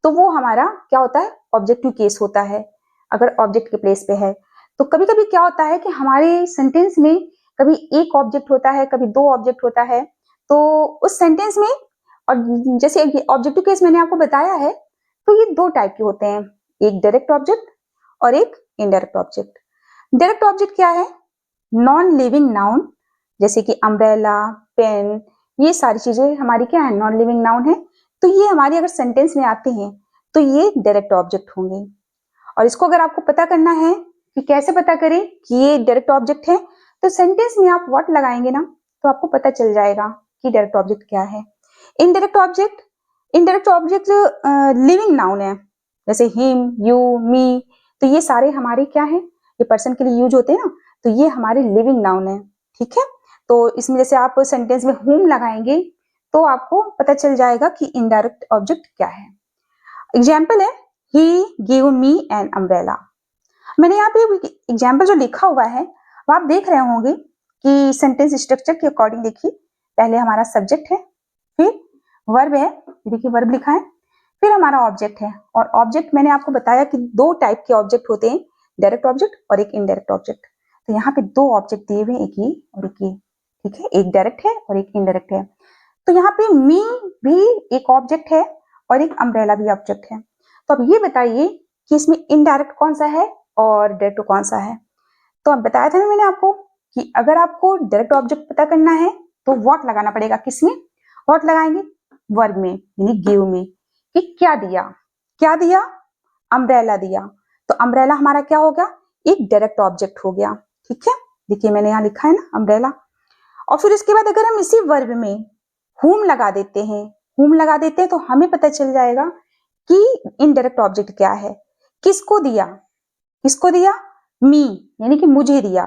तो वो हमारा क्या होता है, ऑब्जेक्टिव केस होता है, अगर ऑब्जेक्ट के प्लेस पे है। तो कभी कभी क्या होता है कि हमारे सेंटेंस में कभी एक ऑब्जेक्ट होता है, कभी दो ऑब्जेक्ट होता है, तो उस सेंटेंस में, और जैसे ऑब्जेक्टिव केस मैंने आपको बताया है, तो ये दो टाइप के होते हैं, एक डायरेक्ट ऑब्जेक्ट और एक इनडायरेक्ट ऑब्जेक्ट। डायरेक्ट ऑब्जेक्ट क्या है, नॉन लिविंग नाउन, जैसे कि अम्ब्रेला, पेन, ये सारी चीजें हमारी क्या है, नॉन लिविंग नाउन है। तो ये हमारे अगर सेंटेंस में आते हैं तो ये डायरेक्ट ऑब्जेक्ट होंगे। और इसको अगर आपको पता करना है कि कैसे पता करें कि ये डायरेक्ट ऑब्जेक्ट है, तो सेंटेंस में आप व्हाट लगाएंगे ना, तो आपको पता चल जाएगा कि डायरेक्ट ऑब्जेक्ट क्या है। Indirect object, indirect object living noun है, जैसे हिम, यू, मी, तो ये सारे हमारे क्या है, ये पर्सन के लिए यूज होते हैं ना, तो ये हमारे लिविंग नाउन है। ठीक है, तो इसमें जैसे आप सेंटेंस में हुम लगाएंगे तो आपको पता चल जाएगा कि इनडायरेक्ट ऑब्जेक्ट क्या है। एग्जाम्पल है, ही गिव मी एन अम्ब्रेला। मैंने यहाँ पे एग्जाम्पल जो लिखा हुआ है वो आप देख रहे होंगे कि सेंटेंस स्ट्रक्चर के अकॉर्डिंग देखिए, पहले हमारा सब्जेक्ट है, फिर वर्ब है, देखिए वर्ब लिखा है, फिर हमारा ऑब्जेक्ट है। और ऑब्जेक्ट मैंने आपको बताया कि दो टाइप के ऑब्जेक्ट होते हैं, डायरेक्ट ऑब्जेक्ट और एक इनडायरेक्ट ऑब्जेक्ट। तो यहाँ पे दो ऑब्जेक्ट दिए हुए हैं, एक ये और एक ये। ठीक है, एक डायरेक्ट है और एक इनडायरेक्ट है। तो यहाँ पे मी भी एक ऑब्जेक्ट है और एक अम्ब्रेला भी ऑब्जेक्ट है। तो अब ये बताइए कि इसमें इनडायरेक्ट कौन सा है और डायरेक्ट कौन सा है। तो अब बताया था ना मैंने आपको कि अगर आपको डायरेक्ट ऑब्जेक्ट पता करना है तो व्हाट लगाना पड़ेगा, किसमें, व्हाट लगाएंगे, वर्ब में, यानी गिव में, कि क्या दिया, क्या दिया, अम्ब्रेला दिया। तो अम्ब्रेला हमारा क्या हो गया, एक डायरेक्ट ऑब्जेक्ट हो गया। ठीक है, देखिए मैंने यहाँ लिखा है ना अम्ब्रेला। और फिर इसके बाद अगर हम इसी वर्ब में हुम लगा देते हैं, हुम लगा देते हैं तो हमें पता चल जाएगा कि इनडायरेक्ट ऑब्जेक्ट क्या है, किसको दिया, किसको दिया, मी, यानी कि मुझे दिया।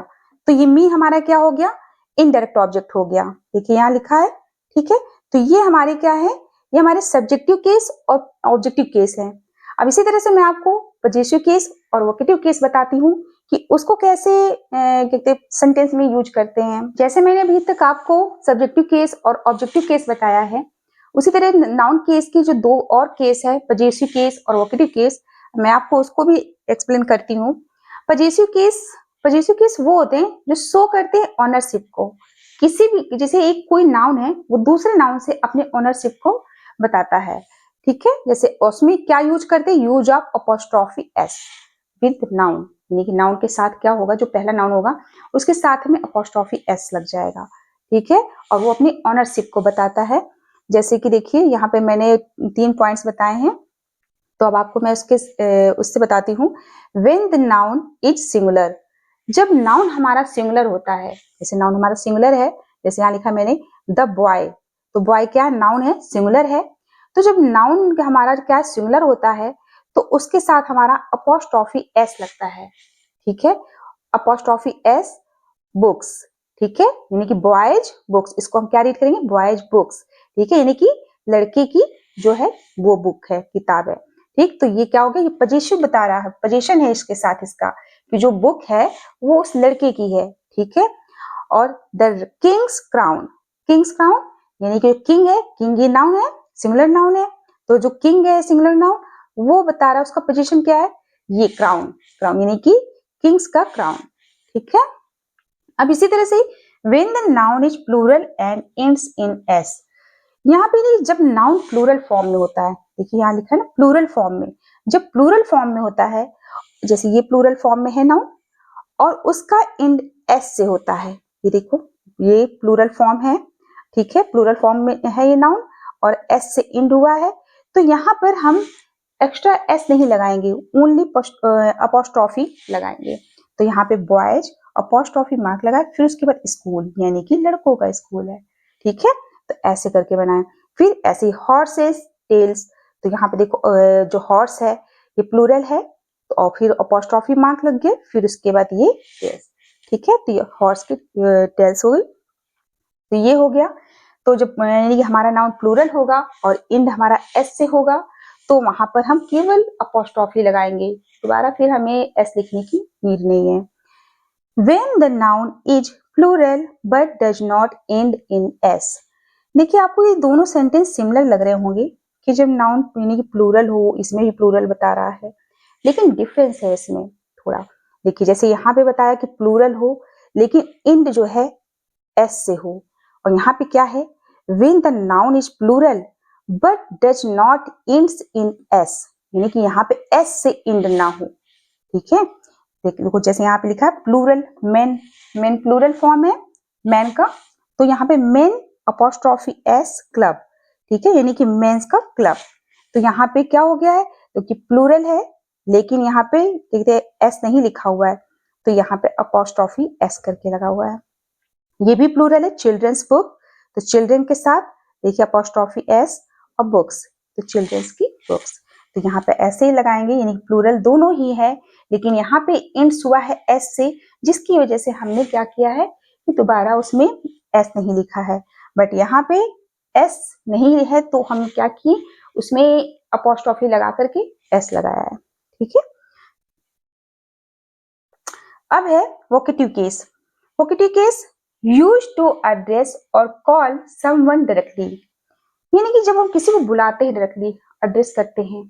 तो ये मी हमारा क्या हो गया, इनडायरेक्ट ऑब्जेक्ट हो गया। देखिए यहाँ लिखा है। ठीक है, तो ये हमारे क्या है, ये हमारे सब्जेक्टिव केस और ऑब्जेक्टिव केस है। अब इसी तरह से मैं आपको पजेसिव केस और वोकेटिव केस बताती हूँ कि उसको कैसे कहते सेंटेंस में यूज करते हैं। जैसे मैंने अभी तक आपको सब्जेक्टिव केस और ऑब्जेक्टिव केस बताया है, उसी तरह नाउन केस की जो दो और केस है, पजेसिव केस और वोकेटिव केस, मैं आपको उसको भी एक्सप्लेन करती हूँ। पजेसिव केस, पजेसिव केस वो होते हैं जो शो करते हैं ऑनरशिप को, किसी भी, जैसे एक कोई नाउन है वो दूसरे नाउन से अपने ओनरशिप को बताता है। ठीक है, जैसे उसमें क्या यूज करते हैं, use of apostrophe S with noun, यानी कि नाउन के साथ क्या होगा, जो पहला नाउन होगा उसके साथ में अपोस्ट्रोफी एस लग जाएगा। ठीक है, और वो अपनी ऑनरशिप को बताता है। जैसे कि देखिए यहाँ पे मैंने 3 पॉइंट्स बताए हैं, तो अब आपको मैं उससे बताती हूँ। When the noun is singular, जब नाउन हमारा सिंगुलर होता है, जैसे नाउन हमारा सिंगुलर है, जैसे यहाँ लिखा मैंने द बॉय, तो बॉय क्या नाउन है, सिंगुलर है। तो जब नाउन हमारा क्या सिंगुलर होता है तो उसके साथ हमारा अपोस्ट्रोफी एस लगता है। ठीक है, अपोस्ट्रोफी एस, बुक्स। ठीक है, यानी कि बॉयज बुक्स, इसको हम क्या रीड करेंगे, बॉयज बुक्स। ठीक है, यानी कि लड़के की जो है वो बुक है, किताब है। ठीक, तो ये क्या हो गया, ये पोजीशन बता रहा है, पोजीशन है इसके साथ इसका, कि जो बुक है वो उस लड़के की है। ठीक है, और the Kings crown, Kings crown यानी कि किंग है, किंग ये नाउन है, सिंगुलर नाउन है, तो जो किंग है सिंगुलर नाउन, वो बता रहा है उसका पोजीशन क्या है, ये क्राउन, क्राउन यानी कि किंग्स का क्राउन। ठीक है, अब इसी तरह से when the noun is plural and ends in s, यहाँ पे नहीं, जब नाउन प्लूरल फॉर्म में होता है, देखिए यहाँ लिखा है ना प्लूरल फॉर्म में, जब प्लूरल फॉर्म में होता है, जैसे ये प्लूरल फॉर्म में है नाउन और उसका एंड एस से होता है, ये देखो ये प्लूरल फॉर्म है। ठीक है, प्लूरल फॉर्म में है ये नाउन और एस से एंड हुआ है, तो यहाँ पर हम एक्स्ट्रा एस नहीं लगाएंगे, ओनली अपोस्ट्रोफी लगाएंगे। तो यहाँ पे बॉयज अपोस्ट्रोफी मार्क लगाए, फिर उसके बाद स्कूल, यानी कि लड़कों का स्कूल है। ठीक है, तो ऐसे करके बनाए। फिर ऐसे हॉर्सेस टेल्स, तो यहाँ पे देखो जो हॉर्स है ये प्लूरल है, तो और फिर अपॉस्ट्रॉफी मार्क लग गया, फिर उसके बाद ये टेल्स। ठीक है, तो ये हॉर्स की टेल्स हो गई। तो ये हो गया। तो जब यानी कि हमारा नाउन प्लूरल होगा और इंड हमारा एस से होगा तो वहां पर हम केवल अपॉस्ट्रॉफी लगाएंगे, दोबारा फिर हमें एस लिखने की नीड नहीं है। When the noun is plural but does not end in s। देखिए आपको ये दोनों सेंटेंस सिमिलर लग रहे होंगे कि जब नाउन यानी कि प्लूरल हो, इसमें भी प्लूरल बता रहा है, लेकिन डिफरेंस है इसमें थोड़ा। देखिए जैसे यहाँ पे बताया कि प्लूरल हो लेकिन इंड जो है एस से हो, और यहाँ पे क्या है, when the noun is plural but does not ends in s, यानी कि यहाँ पे s से इंड ना हो। ठीक है, देखो जैसे यहाँ पे लिखा है plural men, men plural form है मैन का, तो यहाँ पे मेन अपॉस्ट्रॉफी एस क्लब। ठीक है, यानी कि मेंस का क्लब। तो यहाँ पे क्या हो गया है, क्योंकि प्लूरल है लेकिन यहाँ पे देखते हैं एस नहीं लिखा हुआ है, तो यहाँ पे अपॉस्ट्रॉफी एस करके लगा हुआ है। ये भी प्लूरल है, चिल्ड्रंस बुक, तो चिल्ड्रन के साथ देखिए अपॉस्ट्रॉफी एस, और बुक्स तो चिल्ड्रंस की बुक्स, तो यहाँ पे ऐसे ही लगाएंगे, यानी प्लूरल दोनों ही है लेकिन यहाँ पे इंड्स हुआ है एस से, जिसकी वजह से हमने क्या किया है कि दोबारा उसमें एस नहीं लिखा है। बट यहाँ पे एस नहीं है तो हम क्या किए, उसमें अपॉस्ट्रॉफी लगा करके एस लगाया है। ठीक है, अब है vocative case. Vocative case use to address और कॉल समवन डायरेक्टली, यानी कि जब हम किसी को बुलाते हैं डायरेक्टली, एड्रेस करते हैं,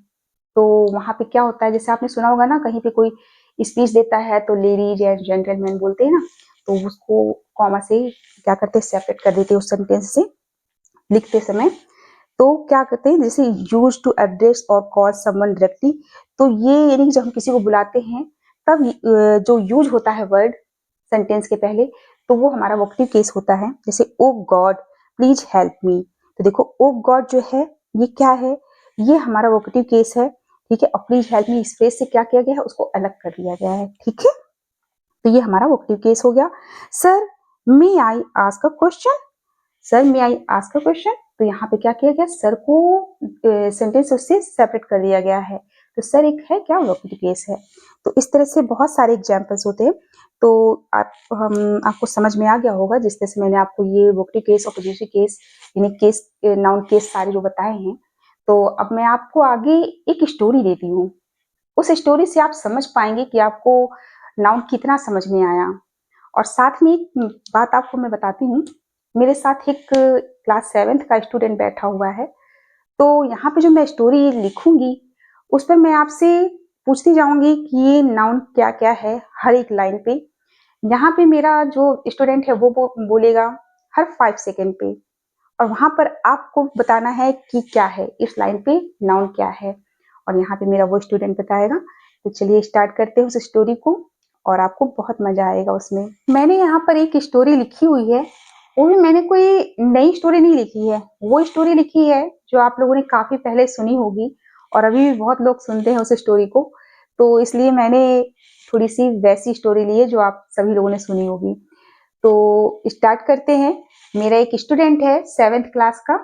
तो वहां पे क्या होता है, जैसे आपने सुना होगा ना, कहीं पे कोई स्पीच देता है तो लेडीज या जेंटलमैन बोलते हैं ना, तो उसको कॉमा से क्या करते हैं, सेपरेट कर देते हैं उस सेंटेंस से लिखते समय। तो क्या करते हैं, जैसे यूज टू एड्रेस और कॉल समवन डायरेक्टली, तो ये यानी कि जब हम किसी को बुलाते हैं तब जो यूज होता है वर्ड सेंटेंस के पहले, तो वो हमारा वोकेटिव केस होता है। जैसे ओ गॉड प्लीज हेल्प मी, तो देखो ओ गॉड जो है ये क्या है, ये हमारा वोकेटिव केस है। ठीक है, और प्लीज हेल्प मी स्पेस से क्या किया गया है, उसको अलग कर दिया गया है। ठीक है, तो ये हमारा वोकेटिव केस हो गया। Sir may I ask a question, sir may I ask a question, तो यहाँ पे क्या किया गया, सर को सेंटेंस उससे सेपरेट कर दिया गया है, तो सर एक है क्या, वोकेटिव केस है। तो इस तरह से बहुत सारे एग्जांपल्स होते हैं। तो आपको समझ में आ गया होगा जिस तरह से मैंने आपको ये वोकेटिव केस और पॉजिटिव केस यानी केस नाउन केस सारे जो बताए हैं। तो अब मैं आपको आगे एक स्टोरी देती हूँ, उस स्टोरी से आप समझ पाएंगे कि आपको नाउन कितना समझ में आया। और साथ में एक बात आपको मैं बताती हूँ, मेरे साथ एक क्लास 7th का स्टूडेंट बैठा हुआ है, तो यहाँ पे जो मैं स्टोरी लिखूंगी उस पर मैं आपसे पूछती जाऊंगी कि ये नाउन क्या क्या है हर एक लाइन पे। यहाँ पे मेरा जो स्टूडेंट है वो बोलेगा हर 5 सेकेंड पे, और वहां पर आपको बताना है कि क्या है इस लाइन पे नाउन क्या है, और यहाँ पे मेरा वो स्टूडेंट बताएगा। तो चलिए स्टार्ट करते हैं उस स्टोरी को, और आपको बहुत मजा आएगा उसमें। मैंने यहाँ पर एक स्टोरी लिखी हुई है, वो भी मैंने कोई नई स्टोरी नहीं लिखी है, वो स्टोरी लिखी है जो आप लोगों ने काफी पहले सुनी होगी और अभी भी बहुत लोग सुनते हैं उस स्टोरी को, तो इसलिए मैंने थोड़ी सी वैसी स्टोरी ली है जो आप सभी लोगों ने सुनी होगी। तो स्टार्ट करते हैं। मेरा एक स्टूडेंट है 7th क्लास का,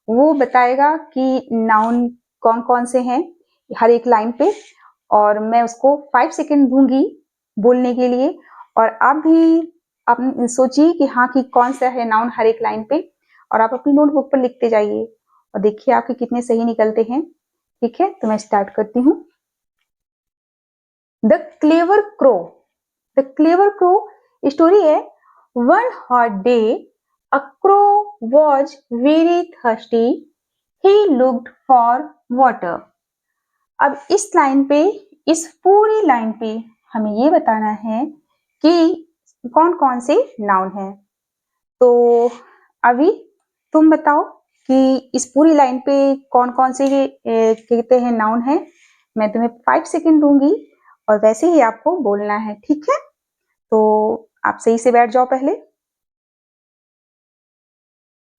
वो बताएगा कि नाउन कौन कौन से हैं हर एक लाइन पे, और मैं उसको 5 सेकेंड दूंगी बोलने के लिए, और आप भी आप सोचिए कि हाँ कि कौन सा है नाउन हर एक लाइन पे, और आप अपनी नोटबुक पर लिखते जाइए और देखिए आपके कितने सही निकलते हैं। ठीक है, तो मैं स्टार्ट करती हूँ। The clever crow, the clever crow story है। One hot day a crow was very thirsty. He looked for water. अब इस लाइन पे, इस पूरी लाइन पे हमें ये बताना है कि कौन कौन से नाउन है। तो अभी तुम बताओ कि इस पूरी लाइन पे कौन कौन से कहते हैं नाउन है। मैं तुम्हें 5 सेकेंड दूंगी और वैसे ही आपको बोलना है। ठीक है, तो आप सही से बैठ जाओ पहले।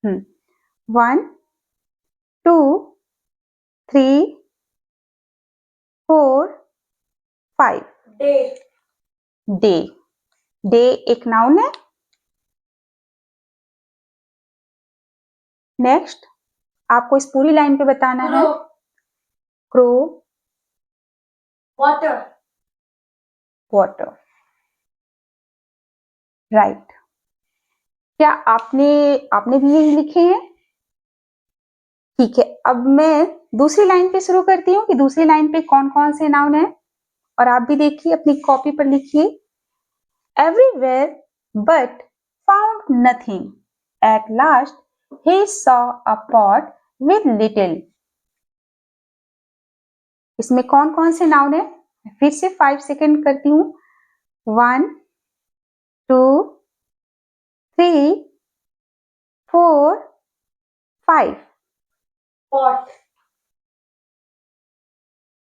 1 2 3 4 5। डे, डे, डे एक नाउन है। नेक्स्ट आपको इस पूरी लाइन पे बताना है। Crow, crow, water, water, right. क्या आपने आपने भी यही लिखे हैं? ठीक है, अब मैं दूसरी लाइन पे शुरू करती हूँ कि दूसरी लाइन पे कौन कौन से नाउन है, और आप भी देखिए, अपनी कॉपी पर लिखिए। Everywhere but found nothing, at last he saw a pot with little। इसमें कौन कौन से नाउन है? फिर से 5 सेकेंड करती हूँ। 1 2 3 4 5। Pot.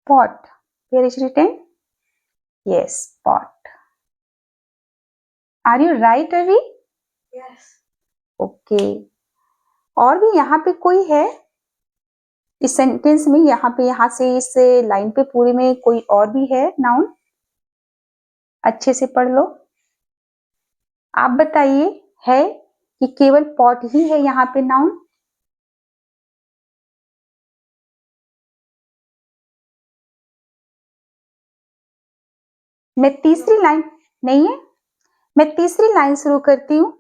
Pot, where is written? Yes, pot। Are you right, Ravi? Yes. Okay। और भी यहाँ पे कोई है इस सेंटेंस में? यहाँ से इस लाइन पे पूरी में कोई और भी है नाउन? अच्छे से पढ़ लो। आप बताइए, है कि केवल पॉट ही है यहाँ पे नाउन? मैं तीसरी लाइन नहीं है, मैं तीसरी लाइन शुरू करती हूँ।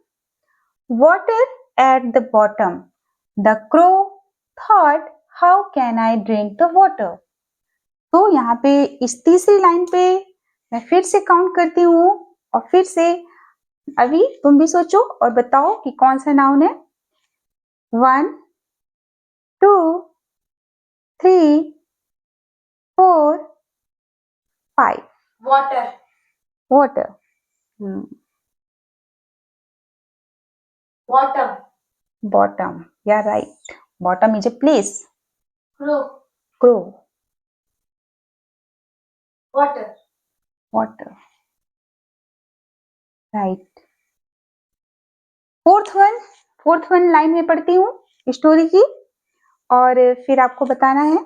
Water at the bottom, the crow thought how can I drink the water. तो यहाँ पे इस तीसरी लाइन पे मैं फिर से काउंट करती हूँ, और फिर से अभी तुम भी सोचो और बताओ कि कौन सा नाउन है। 1 2 3 4 5। Water. वाटर। Bottom. बॉटम, या right. Bottom is a place. Crow. Crow. Water. Water, right. Fourth one line में पढ़ती हूँ स्टोरी की, और फिर आपको बताना है।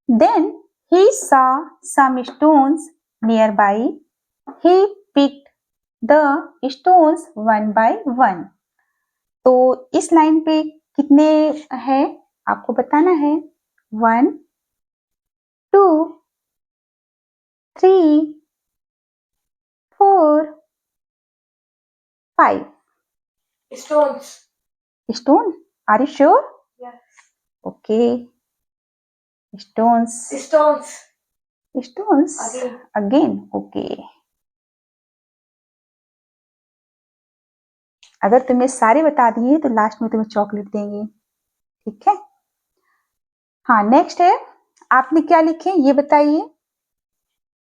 Then he saw some stones nearby, he picked the stones one by one। तो इस लाइन पे कितने हैं आपको बताना है। 1 2 3 4 5 Stones. stone। Are you sure? Yes. Okay। stones Stones. again okay। अगर तुम्हें सारे बता दिए तो लास्ट में तुम्हें चॉकलेट देंगे, ठीक है? हाँ, नेक्स्ट है, आपने क्या लिखे ये बताइए।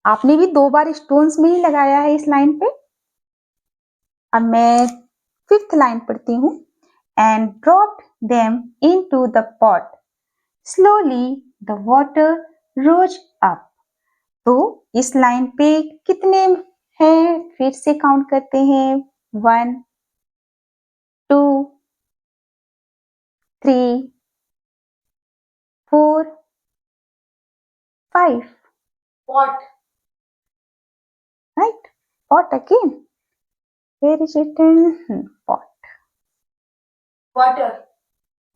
आपने भी 2 बार स्टोन्स में ही लगाया है इस लाइन पे। अब मैं 5th लाइन पढ़ती हूँ। And dropped them into the pot, slowly the water rose up. तो इस लाइन पे कितने हैं फिर से काउंट करते हैं। 1 2 3 4 5। Pot. Right? Pot again. Where is it in? Pot. Water.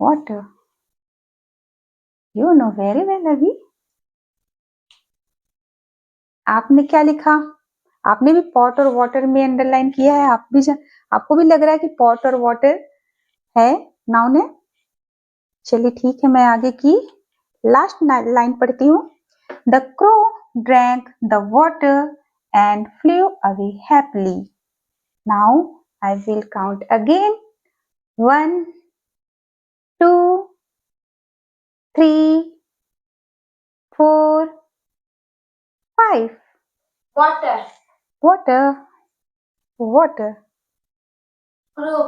Water. You know very well, अभी। आपने क्या लिखा? आपने भी पॉट और वाटर में अंडरलाइन किया है। आपको भी लग रहा है कि पॉट और वाटर है, नाउन है। चलिए ठीक है, मैं आगे की लास्ट लाइन पढ़ती हूँ। The crow drank the water and flew away happily। Now I will count again। 1 2 3 4 5। Water. Water, water, Crow.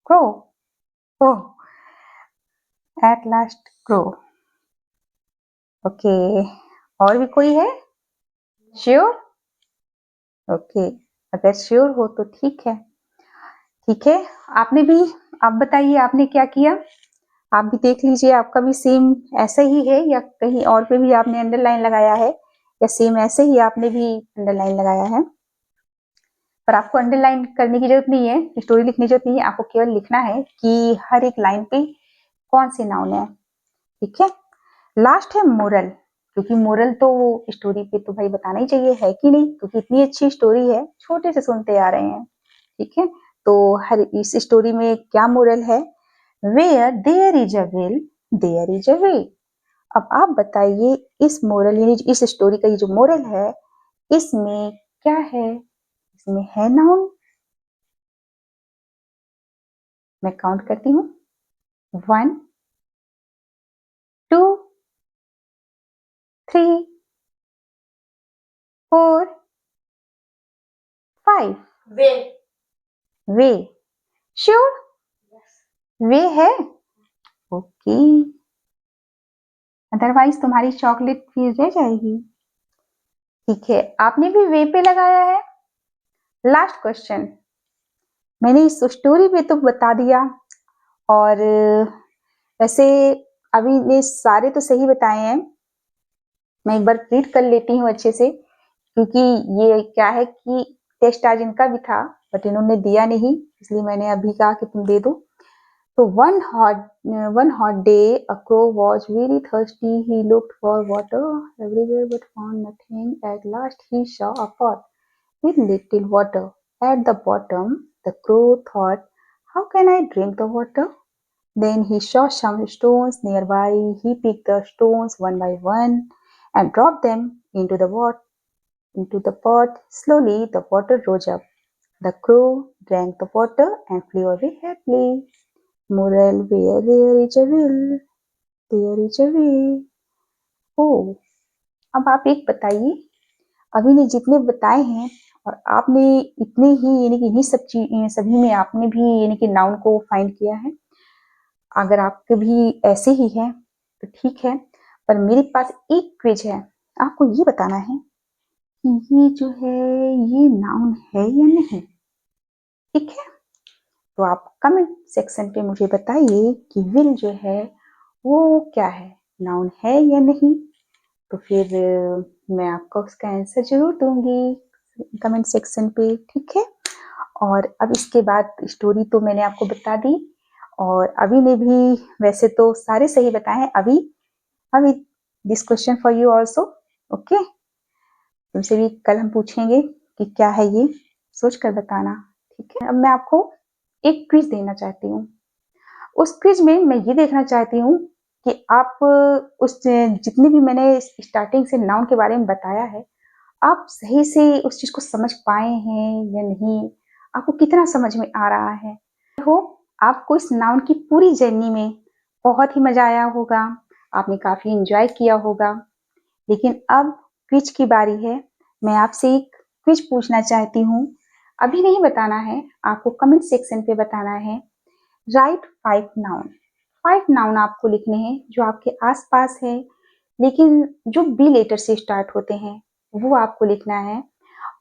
crow। Oh, at last crow। Okay, और भी कोई है? श्योर? ओके, अगर श्योर हो तो ठीक है। ठीक है, आपने भी, आप बताइए आपने क्या किया? आप भी देख लीजिए, आपका भी सेम ऐसा ही है या कहीं और पे भी आपने अंडरलाइन लगाया है, या सेम ऐसे ही आपने भी अंडरलाइन लगाया है? पर आपको अंडरलाइन करने की जरूरत नहीं है, स्टोरी लिखने की जरूरत नहीं है, आपको केवल लिखना है कि हर एक लाइन पे कौन से नाउन है, ठीक है? लास्ट है मोरल। क्योंकि मोरल तो स्टोरी पे तो भाई बताना ही चाहिए, है कि नहीं? क्योंकि इतनी अच्छी स्टोरी है, छोटे से सुनते आ रहे हैं, ठीक है? तो हर इस स्टोरी में क्या मोरल है? Where there is a will there is a way. अब आप बताइए इस मोरल यानी इस स्टोरी का ये जो मोरल है, इसमें क्या है? इसमें है नाउन। मैं काउंट करती हूँ, 1 2 3 4 5। Way. वे, श्योर Yes. वे है? ओके, अदरवाइज तुम्हारी चॉकलेट फिर रह जाएगी। ठीक है, आपने भी वे पे लगाया है। लास्ट क्वेश्चन, मैंने इस स्टोरी पे तो बता दिया, और वैसे अभी ने सारे तो सही बताए हैं। मैं एक बार रीड कर लेती हूँ अच्छे से, क्योंकि ये क्या है कि टेस्ट आज इनका भी था, बट इन्होंने दिया नहीं, इसलिए मैंने अभी कहा कि तुम दे दो। तो one hot day, a crow was very thirsty. He looked for water everywhere but found nothing. At last he saw a pot with little water. At the bottom, the crow thought, "How can I drink the water?" Then he saw some stones nearby. He picked the stones one by one and dropped them into the pot. Slowly, the water rose up. The crow drank the water and flew away happily. Moral, where there is a will, there is a way. Oh, अब आप एक बताइए, अभी ने जितने बताए हैं और आपने इतने ही यानी कि इन्हीं सभी में आपने भी यानी कि नाउन को फाइंड किया है। अगर आपके भी ऐसे ही है तो ठीक है, पर मेरे पास एक क्विज है, आपको ये बताना है कि ये जो है ये नाउन है या नहीं, ठीक है? तो आप कमेंट सेक्शन पे मुझे बताइए कि विल जो है वो क्या है, नाउन है या नहीं? तो फिर मैं आपको उसका आंसर जरूर दूंगी कमेंट सेक्शन पे, ठीक है? और अब इसके बाद स्टोरी तो मैंने आपको बता दी, और अभी ने भी वैसे तो सारे सही बताए हैं। अभी this question for you also, okay? तुमसे भी कल हम पूछेंगे कि क्या है ये, सोच कर बताना, ठीक है? अब मैं आपको एक क्विज देना चाहती हूँ। उस क्विज में मैं ये देखना चाहती हूँ कि आप उस जितने भी मैंने स्टार्टिंग से नाउन के बारे में बताया है, आप सही से उस चीज को समझ पाए हैं या नहीं, आपको कितना समझ में आ रहा है। आई होप आपको इस नाउन की पूरी जर्नी में बहुत ही मजा आया होगा, आपने काफी इंजॉय किया होगा। लेकिन अब क्विज की बारी है, मैं आपसे एक क्विज पूछना चाहती हूँ। अभी नहीं बताना है, आपको कमेंट सेक्शन पे बताना है। राइट 5 नाउन आपको लिखने हैं जो आपके आसपास है, लेकिन जो बी लेटर से स्टार्ट होते हैं वो आपको लिखना है,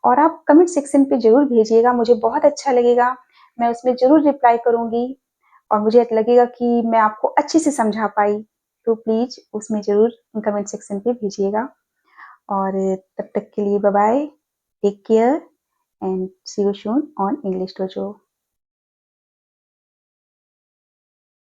और आप कमेंट सेक्शन पे जरूर भेजिएगा, मुझे बहुत अच्छा लगेगा, मैं उसमें जरूर रिप्लाई करूंगी, और मुझे लगेगा कि मैं आपको अच्छे से समझा पाई। तो प्लीज उसमें जरूर कमेंट सेक्शन पे भेजिएगा, और तब तक के लिए bye bye, take care and see you soon on English dojo.